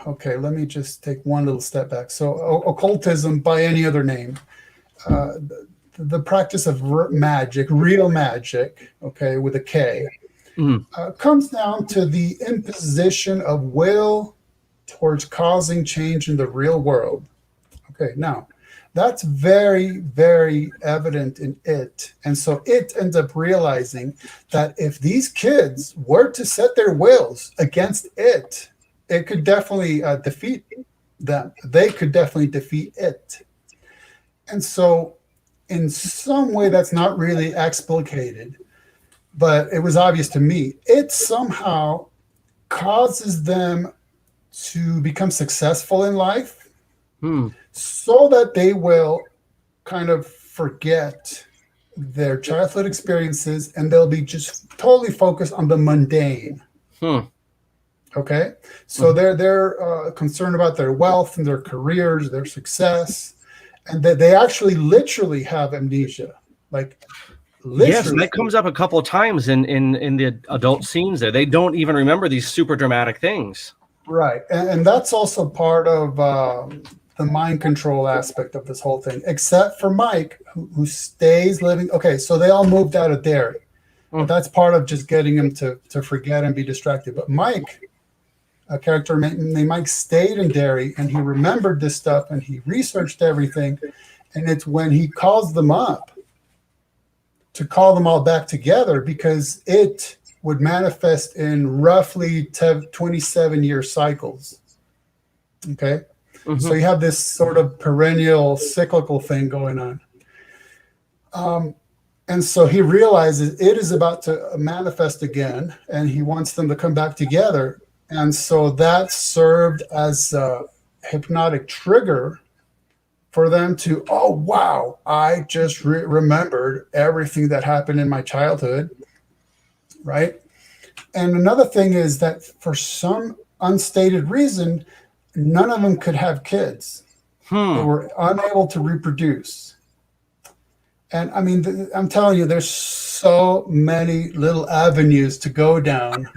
okay, let me just take one little step back. So occultism, by any other name, the practice of magic, real magic, okay, with a K, comes down to the imposition of will towards causing change in the real world. Okay, now, that's very, very evident in it. And so it ends up realizing that if these kids were to set their wills against it, it could definitely defeat them. They could definitely defeat it. And so in some way that's not really explicated, but it was obvious to me, it somehow causes them to become successful in life, so that they will kind of forget their childhood experiences and they'll be just totally focused on the mundane. Okay, so they're concerned about their wealth and their careers, their success, and that they actually literally have amnesia, like literally. Yes, and that comes up a couple of times in the adult scenes there. They don't even remember these super dramatic things. Right, and that's also part of the mind control aspect of this whole thing, except for Mike, who stays living. Okay, so they all moved out of Derry. But that's part of just getting him to forget and be distracted. But Mike, a character named Mike, stayed in Derry, and he remembered this stuff, and he researched everything. And it's when he calls them up to call them all back together, because it would manifest in roughly 27-year cycles. Okay? So you have this sort of perennial cyclical thing going on. And so he realizes it is about to manifest again, and he wants them to come back together. And so that served as a hypnotic trigger for them to, oh, wow, I just remembered everything that happened in my childhood, right? And another thing is that for some unstated reason, none of them could have kids. They were unable to reproduce. And I mean, I'm telling you, there's so many little avenues to go down.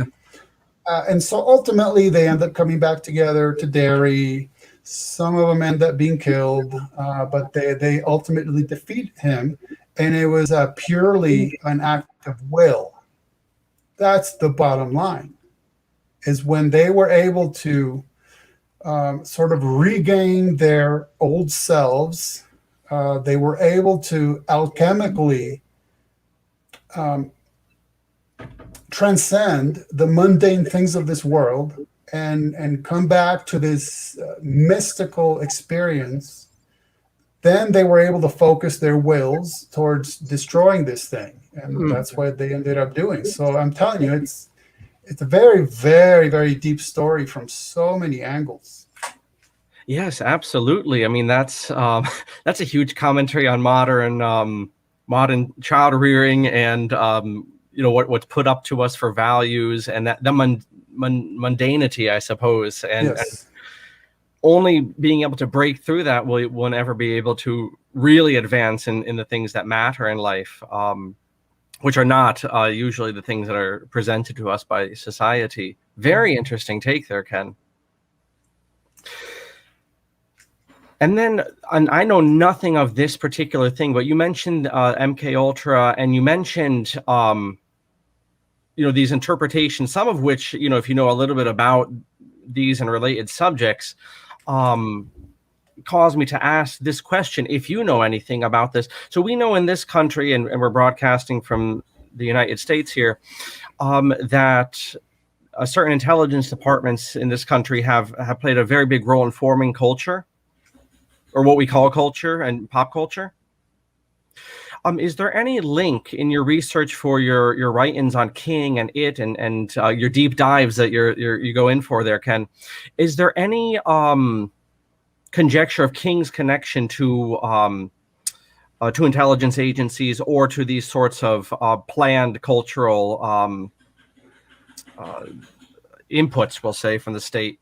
And so ultimately, they end up coming back together to Derry. Some of them end up being killed, but they ultimately defeat him. And it was purely an act of will. That's the bottom line, is when they were able to sort of regain their old selves, they were able to alchemically um, transcend the mundane things of this world and come back to this mystical experience. Then they were able to focus their wills towards destroying this thing, and Mm. that's what they ended up doing. So I'm telling you, it's a very, very, very deep story from so many angles. Yes, absolutely. I mean, that's that's a huge commentary on modern child rearing, and what's put up to us for values, and that the mundanity, I suppose, and Yes. only being able to break through that will never be able to really advance in the things that matter in life, which are not usually the things that are presented to us by society. Very interesting take there, Ken. And then, and I know nothing of this particular thing, but you mentioned MK Ultra, and you mentioned these interpretations, some of which, if you know a little bit about these and related subjects, caused me to ask this question, if you know anything about this. So we know in this country, and we're broadcasting from the United States here, that certain intelligence departments in this country have played a very big role in forming culture, or what we call culture and pop culture. Is there any link in your research for your write-ins on King and It, and your deep dives that you go in for there, Ken? Is there any conjecture of King's connection to intelligence agencies, or to these sorts of planned cultural inputs, we'll say, from the state?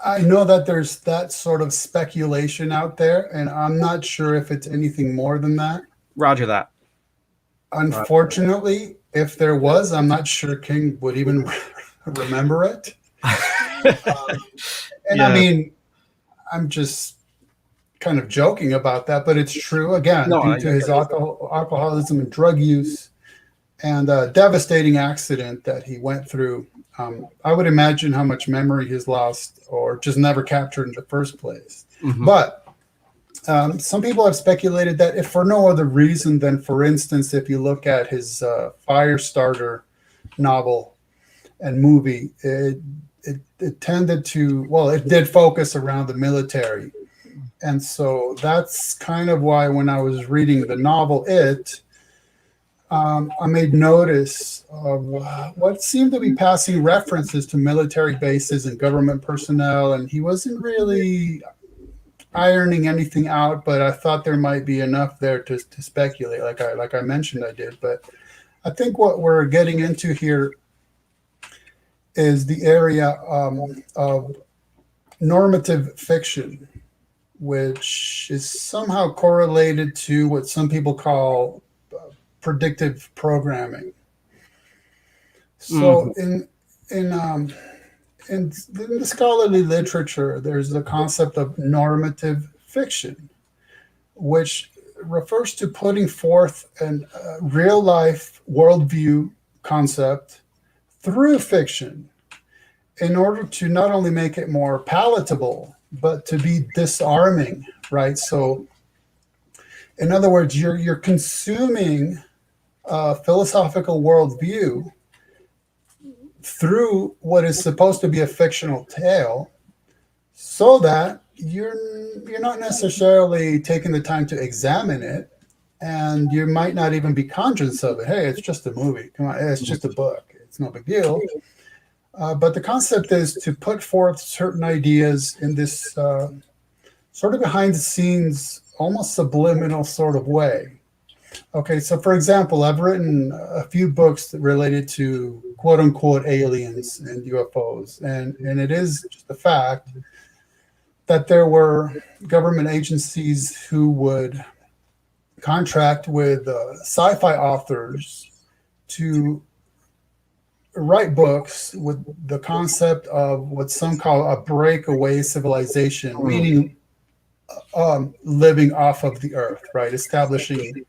I know that there's that sort of speculation out there, and I'm not sure if it's anything more than that. Roger that. Unfortunately, if there was, I'm not sure King would even remember it. And I Yeah. mean, I'm just kind of joking about that, but it's true. Again, No, due to his alcoholism and drug use and a devastating accident that he went through, I would imagine how much memory he's lost or just never captured in the first place. mhm. But some people have speculated that if for no other reason than, for instance, if you look at his Firestarter novel and movie, it tended to, well, it did focus around the military. And so that's kind of why when I was reading the novel, I made notice of what seemed to be passing references to military bases and government personnel. And he wasn't really ironing anything out, but I thought there might be enough there to speculate, like I mentioned I did. But I think what we're getting into here is the area of normative fiction, which is somehow correlated to what some people call predictive programming. So in the scholarly literature, there's the concept of normative fiction, which refers to putting forth a real life worldview concept through fiction in order to not only make it more palatable, but to be disarming, right? So, in other words, you're consuming a philosophical worldview through what is supposed to be a fictional tale, so that you're not necessarily taking the time to examine it, and you might not even be conscious of it. Hey, it's just a movie. Come on, it's just a book. It's no big deal. But the concept is to put forth certain ideas in this sort of behind the scenes, almost subliminal sort of way. Okay, so for example, I've written a few books related to quote unquote aliens and UFOs, and it is just a fact that there were government agencies who would contract with sci-fi authors to write books with the concept of what some call a breakaway civilization, Mm. meaning living off of the earth, right? Establishing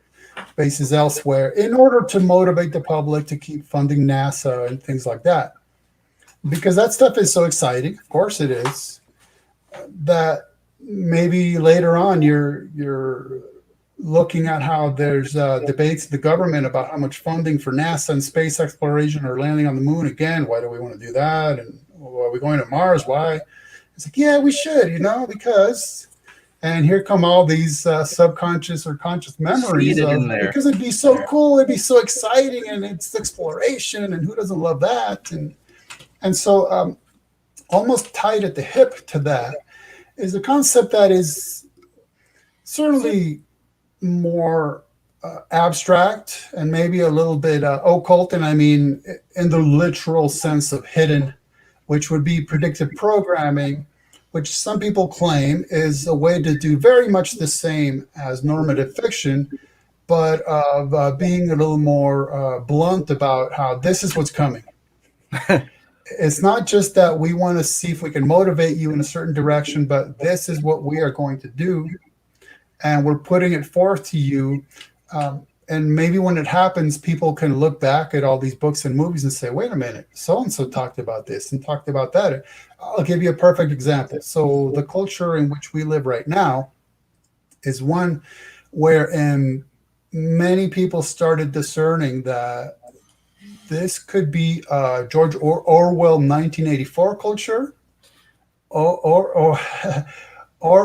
bases elsewhere in order to motivate the public to keep funding NASA and things like that. Because that stuff is so exciting, of course it is, that maybe later on you're looking at how there's debates in the government about how much funding for NASA and space exploration or landing on the moon again. Why do we want to do that? And are we going to Mars? Why? It's like, yeah, we should, because. And here come all these subconscious or conscious memories Seated of in there. because it'd be so cool, it'd be so exciting, and it's exploration, and who doesn't love that? And so almost tied at the hip to that is a concept that is certainly more abstract and maybe a little bit occult, and I mean in the literal sense of hidden, which would be predictive programming, which some people claim is a way to do very much the same as normative fiction, but of being a little more blunt about how this is what's coming. It's not just that we want to see if we can motivate you in a certain direction, but this is what we are going to do. And we're putting it forth to you. And maybe when it happens, people can look back at all these books and movies and say, wait a minute, so-and-so talked about this and talked about that. I'll give you a perfect example. So the culture in which we live right now is one wherein many people started discerning that this could be George Orwell 1984 culture, or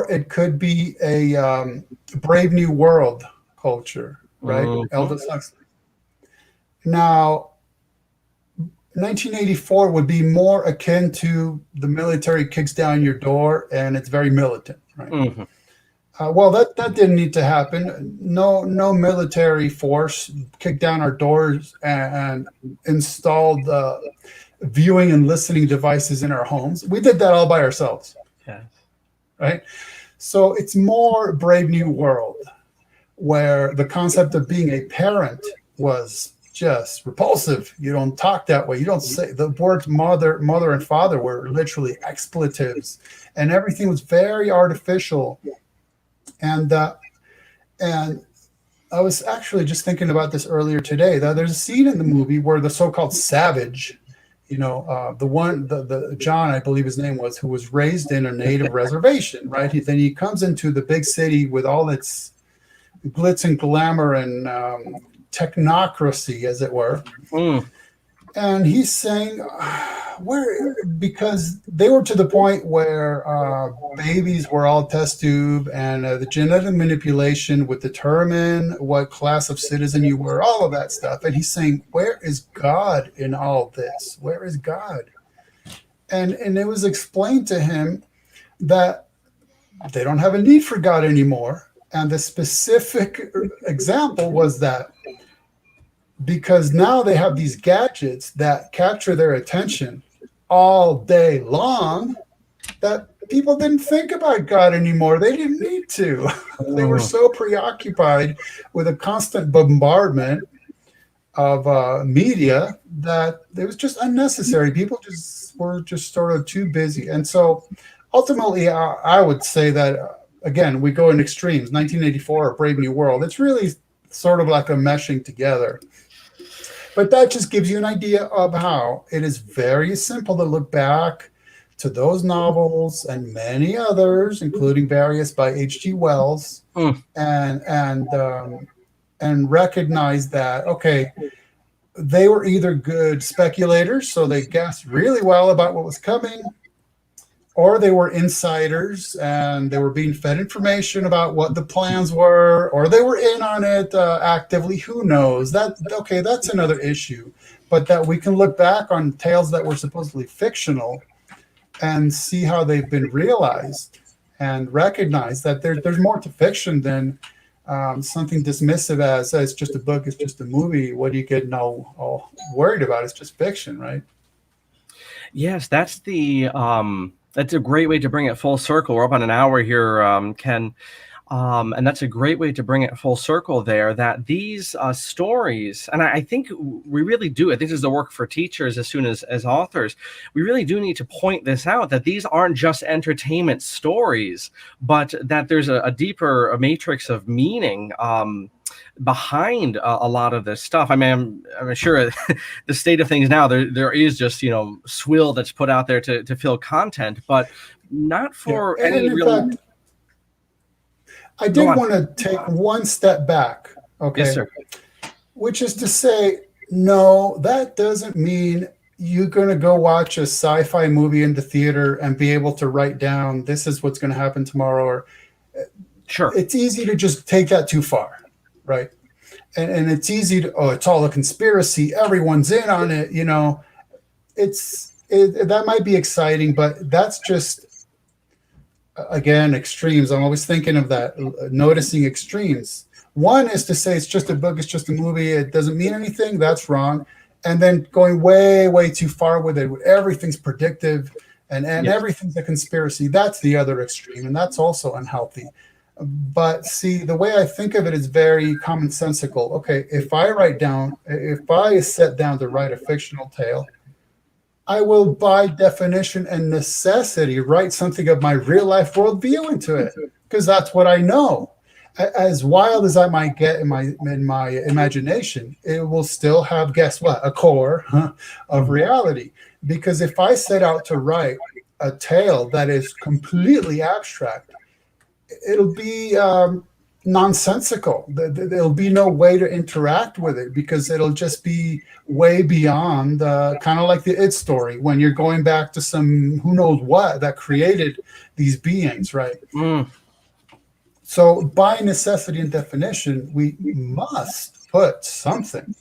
it could be a Brave New World culture, right? Aldous Huxley. Now, 1984 would be more akin to the military kicks down your door and it's very militant, right? Mm-hmm. Well, that didn't need to happen. No military force kicked down our doors and installed viewing and listening devices in our homes. We did that all by ourselves. Yes. Right? So it's more Brave New World, where the concept of being a parent was just repulsive. You don't talk that way. You don't say the words mother and father were literally expletives, and everything was very artificial. And I was actually just thinking about this earlier today. That there's a scene in the movie where the so-called savage, the John, I believe his name was, who was raised in a native reservation, right? Then he comes into the big city with all its glitz and glamour and technocracy, as it were. And he's saying, because they were to the point where babies were all test tube, and the genetic manipulation would determine what class of citizen you were, all of that stuff. And he's saying, where is God in all this? Where is God? And it was explained to him that they don't have a need for God anymore. And the specific example was that because now they have these gadgets that capture their attention all day long, that people didn't think about God anymore. They didn't need to. They were so preoccupied with a constant bombardment of media that it was just unnecessary. People were just sort of too busy. And so ultimately, I would say that, again, we go in extremes. 1984 or Brave New World, it's really sort of like a meshing together. But that just gives you an idea of how it is very simple to look back to those novels and many others, including various by H.G. Wells, and recognize that, okay, they were either good speculators, so they guessed really well about what was coming, or they were insiders and they were being fed information about what the plans were, or they were in on it actively. Who knows? That's another issue. But that we can look back on tales that were supposedly fictional and see how they've been realized and recognize that there's more to fiction than something dismissive as it's just a book, it's just a movie. What do you get all worried about? It's just fiction, right? Yes, that's the That's a great way to bring it full circle. We're up on an hour here, Ken. And that's a great way to bring it full circle there, that these stories, and I think we really do, I think this is the work for teachers as soon as authors, we really do need to point this out, that these aren't just entertainment stories, but that there's a deeper matrix of meaning behind a lot of this stuff. I mean, I'm sure the state of things now, there is just, swill that's put out there to fill content, but not for And any in real... fact, I did want to take one step back, okay? Yes, sir. Which is to say, no, that doesn't mean you're going to go watch a sci-fi movie in the theater and be able to write down, this is what's going to happen tomorrow. Or Sure. It's easy to just take that too far, right? And it's easy to, oh, it's all a conspiracy, everyone's in on it, that might be exciting, but that's just, again, extremes. I'm always thinking of that, noticing extremes. One is to say it's just a book, it's just a movie, it doesn't mean anything. That's wrong. And then going way, way too far with it, everything's predictive and Yes. everything's a conspiracy. That's the other extreme, and that's also unhealthy. But see, the way I think of it is very commonsensical. Okay, if I sit down to write a fictional tale, I will, by definition and necessity, write something of my real life worldview into it, because that's what I know. As wild as I might get in my imagination, it will still have, guess what, a core of reality. Because if I set out to write a tale that is completely abstract, it'll be nonsensical. There'll be no way to interact with it, because it'll just be way beyond, kind of like the It story, when you're going back to some who knows what that created these beings, right? So by necessity and definition, we must put something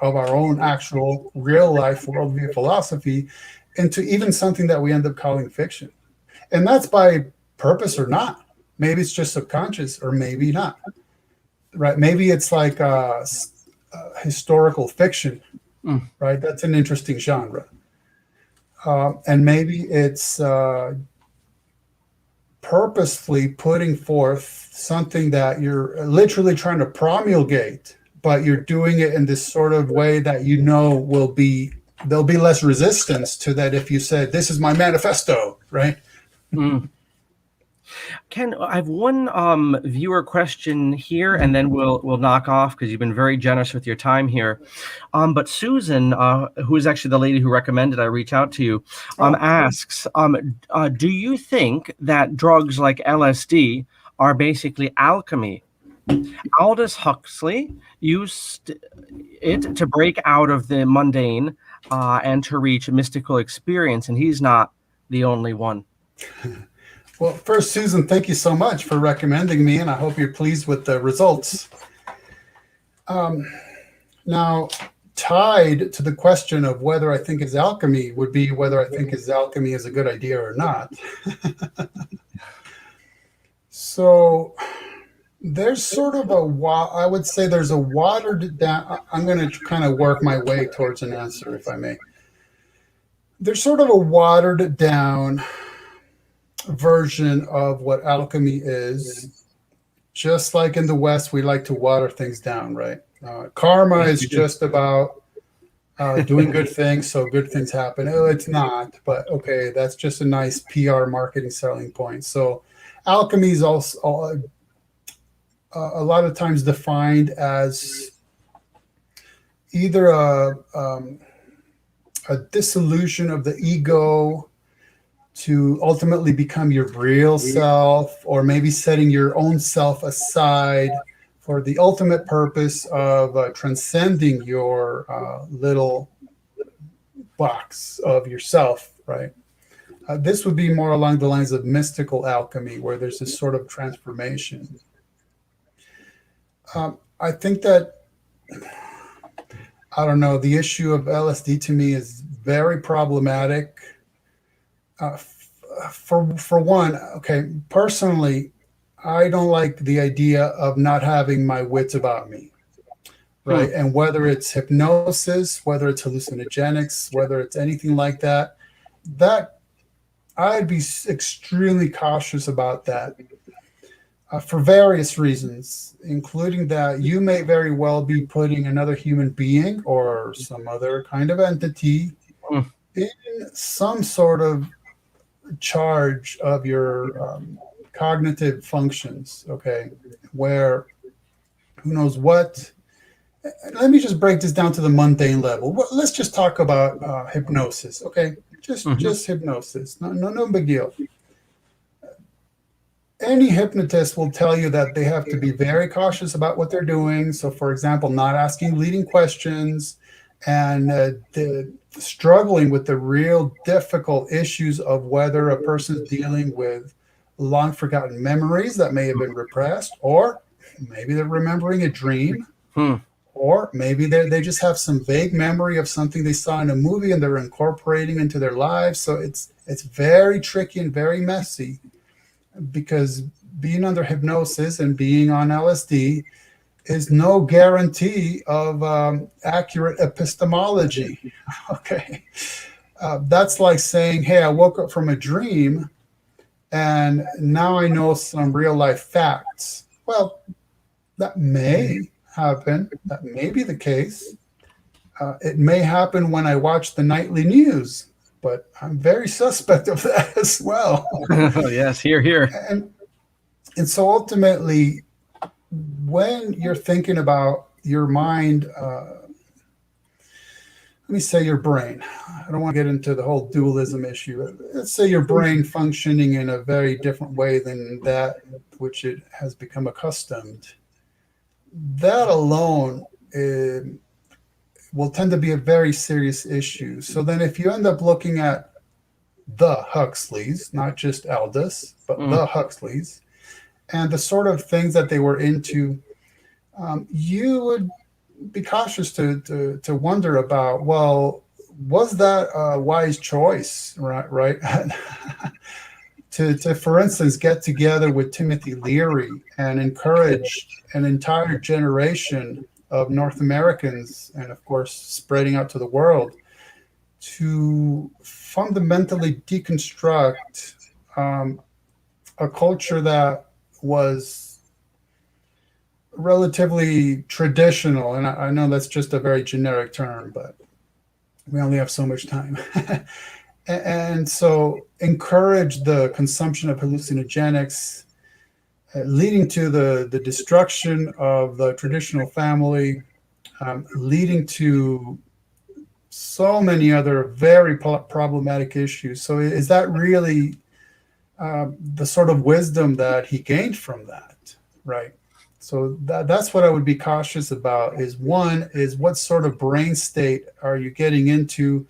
of our own actual real life worldview philosophy into even something that we end up calling fiction. And that's by purpose or not. Maybe it's just subconscious, or maybe not. Right? Maybe it's like historical fiction. Right? That's an interesting genre. And maybe it's purposefully putting forth something that you're literally trying to promulgate, but you're doing it in this sort of way that there'll be less resistance to that if you said, this is my manifesto, right? Ken, I have one viewer question here, and then we'll knock off, because you've been very generous with your time here. But Susan, who is actually the lady who recommended I reach out to you, asks, do you think that drugs like LSD are basically alchemy? Aldous Huxley used it to break out of the mundane and to reach mystical experience, and he's not the only one. Well, first, Susan, thank you so much for recommending me, and I hope you're pleased with the results. Now, tied to the question of whether I think it's alchemy would be whether I think alchemy is a good idea or not. So there's sort of I would say there's a watered down, I'm going to kind of work my way towards an answer, if I may. There's sort of a watered down version of what alchemy is. Just like in the West, we like to water things down, right? Karma is just about doing good things, so good things happen. Oh, it's not, but okay, that's just a nice PR marketing selling point. So alchemy is also a lot of times defined as either a dissolution of the ego to ultimately become your real self, or maybe setting your own self aside for the ultimate purpose of transcending your little box of yourself, right? This would be more along the lines of mystical alchemy, where there's this sort of transformation. I think that, I don't know, the issue of LSD to me is very problematic. For one, okay, personally, I don't like the idea of not having my wits about me, right? And whether it's hypnosis, whether it's hallucinogenics, whether it's anything like that, that I'd be extremely cautious about that for various reasons, including that you may very well be putting another human being or some other kind of entity Mm. in some sort of charge of your cognitive functions, okay, where who knows what. Let me just break this down to the mundane level. Let's just talk about hypnosis, okay? Mhm. Just hypnosis. No big deal. Any hypnotist will tell you that they have to be very cautious about what they're doing. So, for example, not asking leading questions and struggling with the real difficult issues of whether a person is dealing with long forgotten memories that may have been repressed, or maybe they're remembering a dream, Hmm. or maybe they just have some vague memory of something they saw in a movie and they're incorporating into their lives. So it's very tricky and very messy because being under hypnosis and being on LSD is no guarantee of accurate epistemology. Okay. That's like saying, hey, I woke up from a dream and now I know some real life facts. Well, that may happen. That may be the case. It may happen when I watch the nightly news, but I'm very suspect of that as well. Yes, here, here. And, and so ultimately, when you're thinking about your mind, let me say your brain. I don't want to get into the whole dualism issue. Let's say your brain functioning in a very different way than that which it has become accustomed. That alone will tend to be a very serious issue. So then, if you end up looking at the Huxleys, not just Aldous, but Mm. the Huxleys, and the sort of things that they were into, you would be cautious to wonder about, well, was that a wise choice, right? To for instance get together with Timothy Leary and encourage an entire generation of North Americans, and of course spreading out to the world, to fundamentally deconstruct a culture that was relatively traditional. And I know that's just a very generic term, but we only have so much time. And so encourage the consumption of hallucinogenics, leading to the destruction of the traditional family, leading to so many other very problematic issues. So is that really the sort of wisdom that he gained from that, right? So that's what I would be cautious about. Is one is what sort of brain state are you getting into?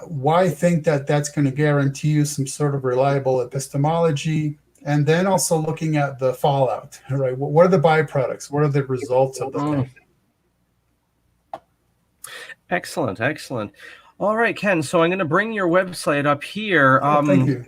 Why think that that's going to guarantee you some sort of reliable epistemology? And then also looking at the fallout, right? What are the byproducts? What are the results of the Mm. thing? Excellent, excellent. All right, Ken. So I'm going to bring your website up here. Oh, thank you.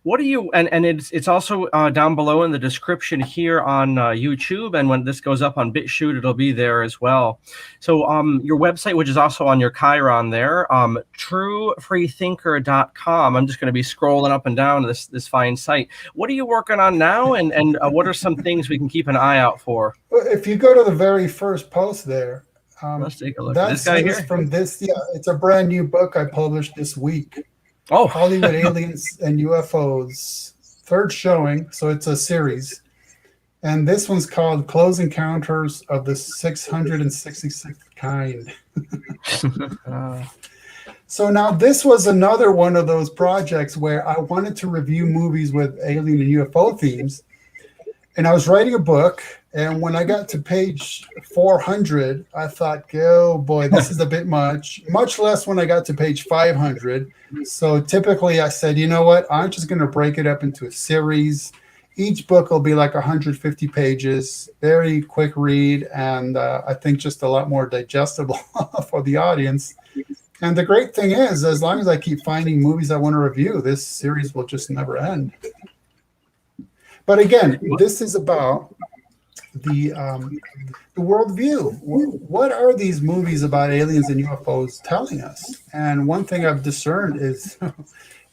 What do you and it's also down below in the description here on YouTube, and when this goes up on BitChute, it'll be there as well. So your website, which is also on your Chiron there, truefreethinker.com. I'm just going to be scrolling up and down this fine site. What are you working on now, and what are some things we can keep an eye out for? Well, if you go to the very first post there, Let's take a look at this that's guy just here. from this. Yeah, it's a brand new book I published this week. Oh, Hollywood Aliens and UFOs, third showing. So it's a series. And this one's called Close Encounters of the 666th Kind. So now this was another one of those projects where I wanted to review movies with alien and UFO themes. And I was writing a book. And when I got to page 400, I thought, oh boy, this is a bit much less when I got to page 500. So typically I said, you know what, I'm just going to break it up into a series. Each book will be like 150 pages, very quick read, and I think just a lot more digestible for the audience. And the great thing is, as long as I keep finding movies I want to review, this series will just never end. But again, this is about the worldview. What are these movies about aliens and UFOs telling us? And one thing I've discerned is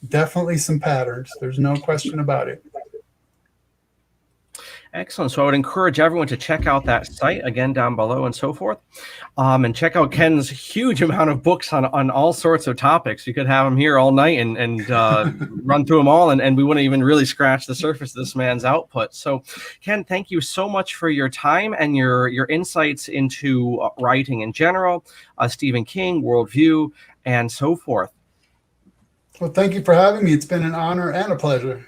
definitely some patterns. There's no question about it. Excellent. So I would encourage everyone to check out that site again down below and so forth. And check out Ken's huge amount of books on all sorts of topics. You could have him here all night and run through them all, and we wouldn't even really scratch the surface of this man's output. So, Ken, thank you so much for your time and your insights into writing in general, Stephen King, worldview, and so forth. Well, thank you for having me. It's been an honor and a pleasure.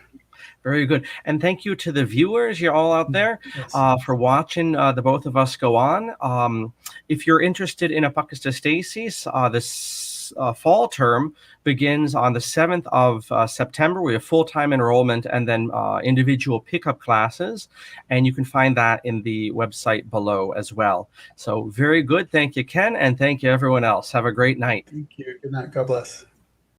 Very good. And thank you to the viewers, you're all out there, Yes. for watching the both of us go on. If you're interested in Apocus Stasis, this fall term begins on the 7th of September. We have full-time enrollment and then individual pickup classes. And you can find that in the website below as well. So very good. Thank you, Ken. And thank you, everyone else. Have a great night. Thank you. Good night. God bless.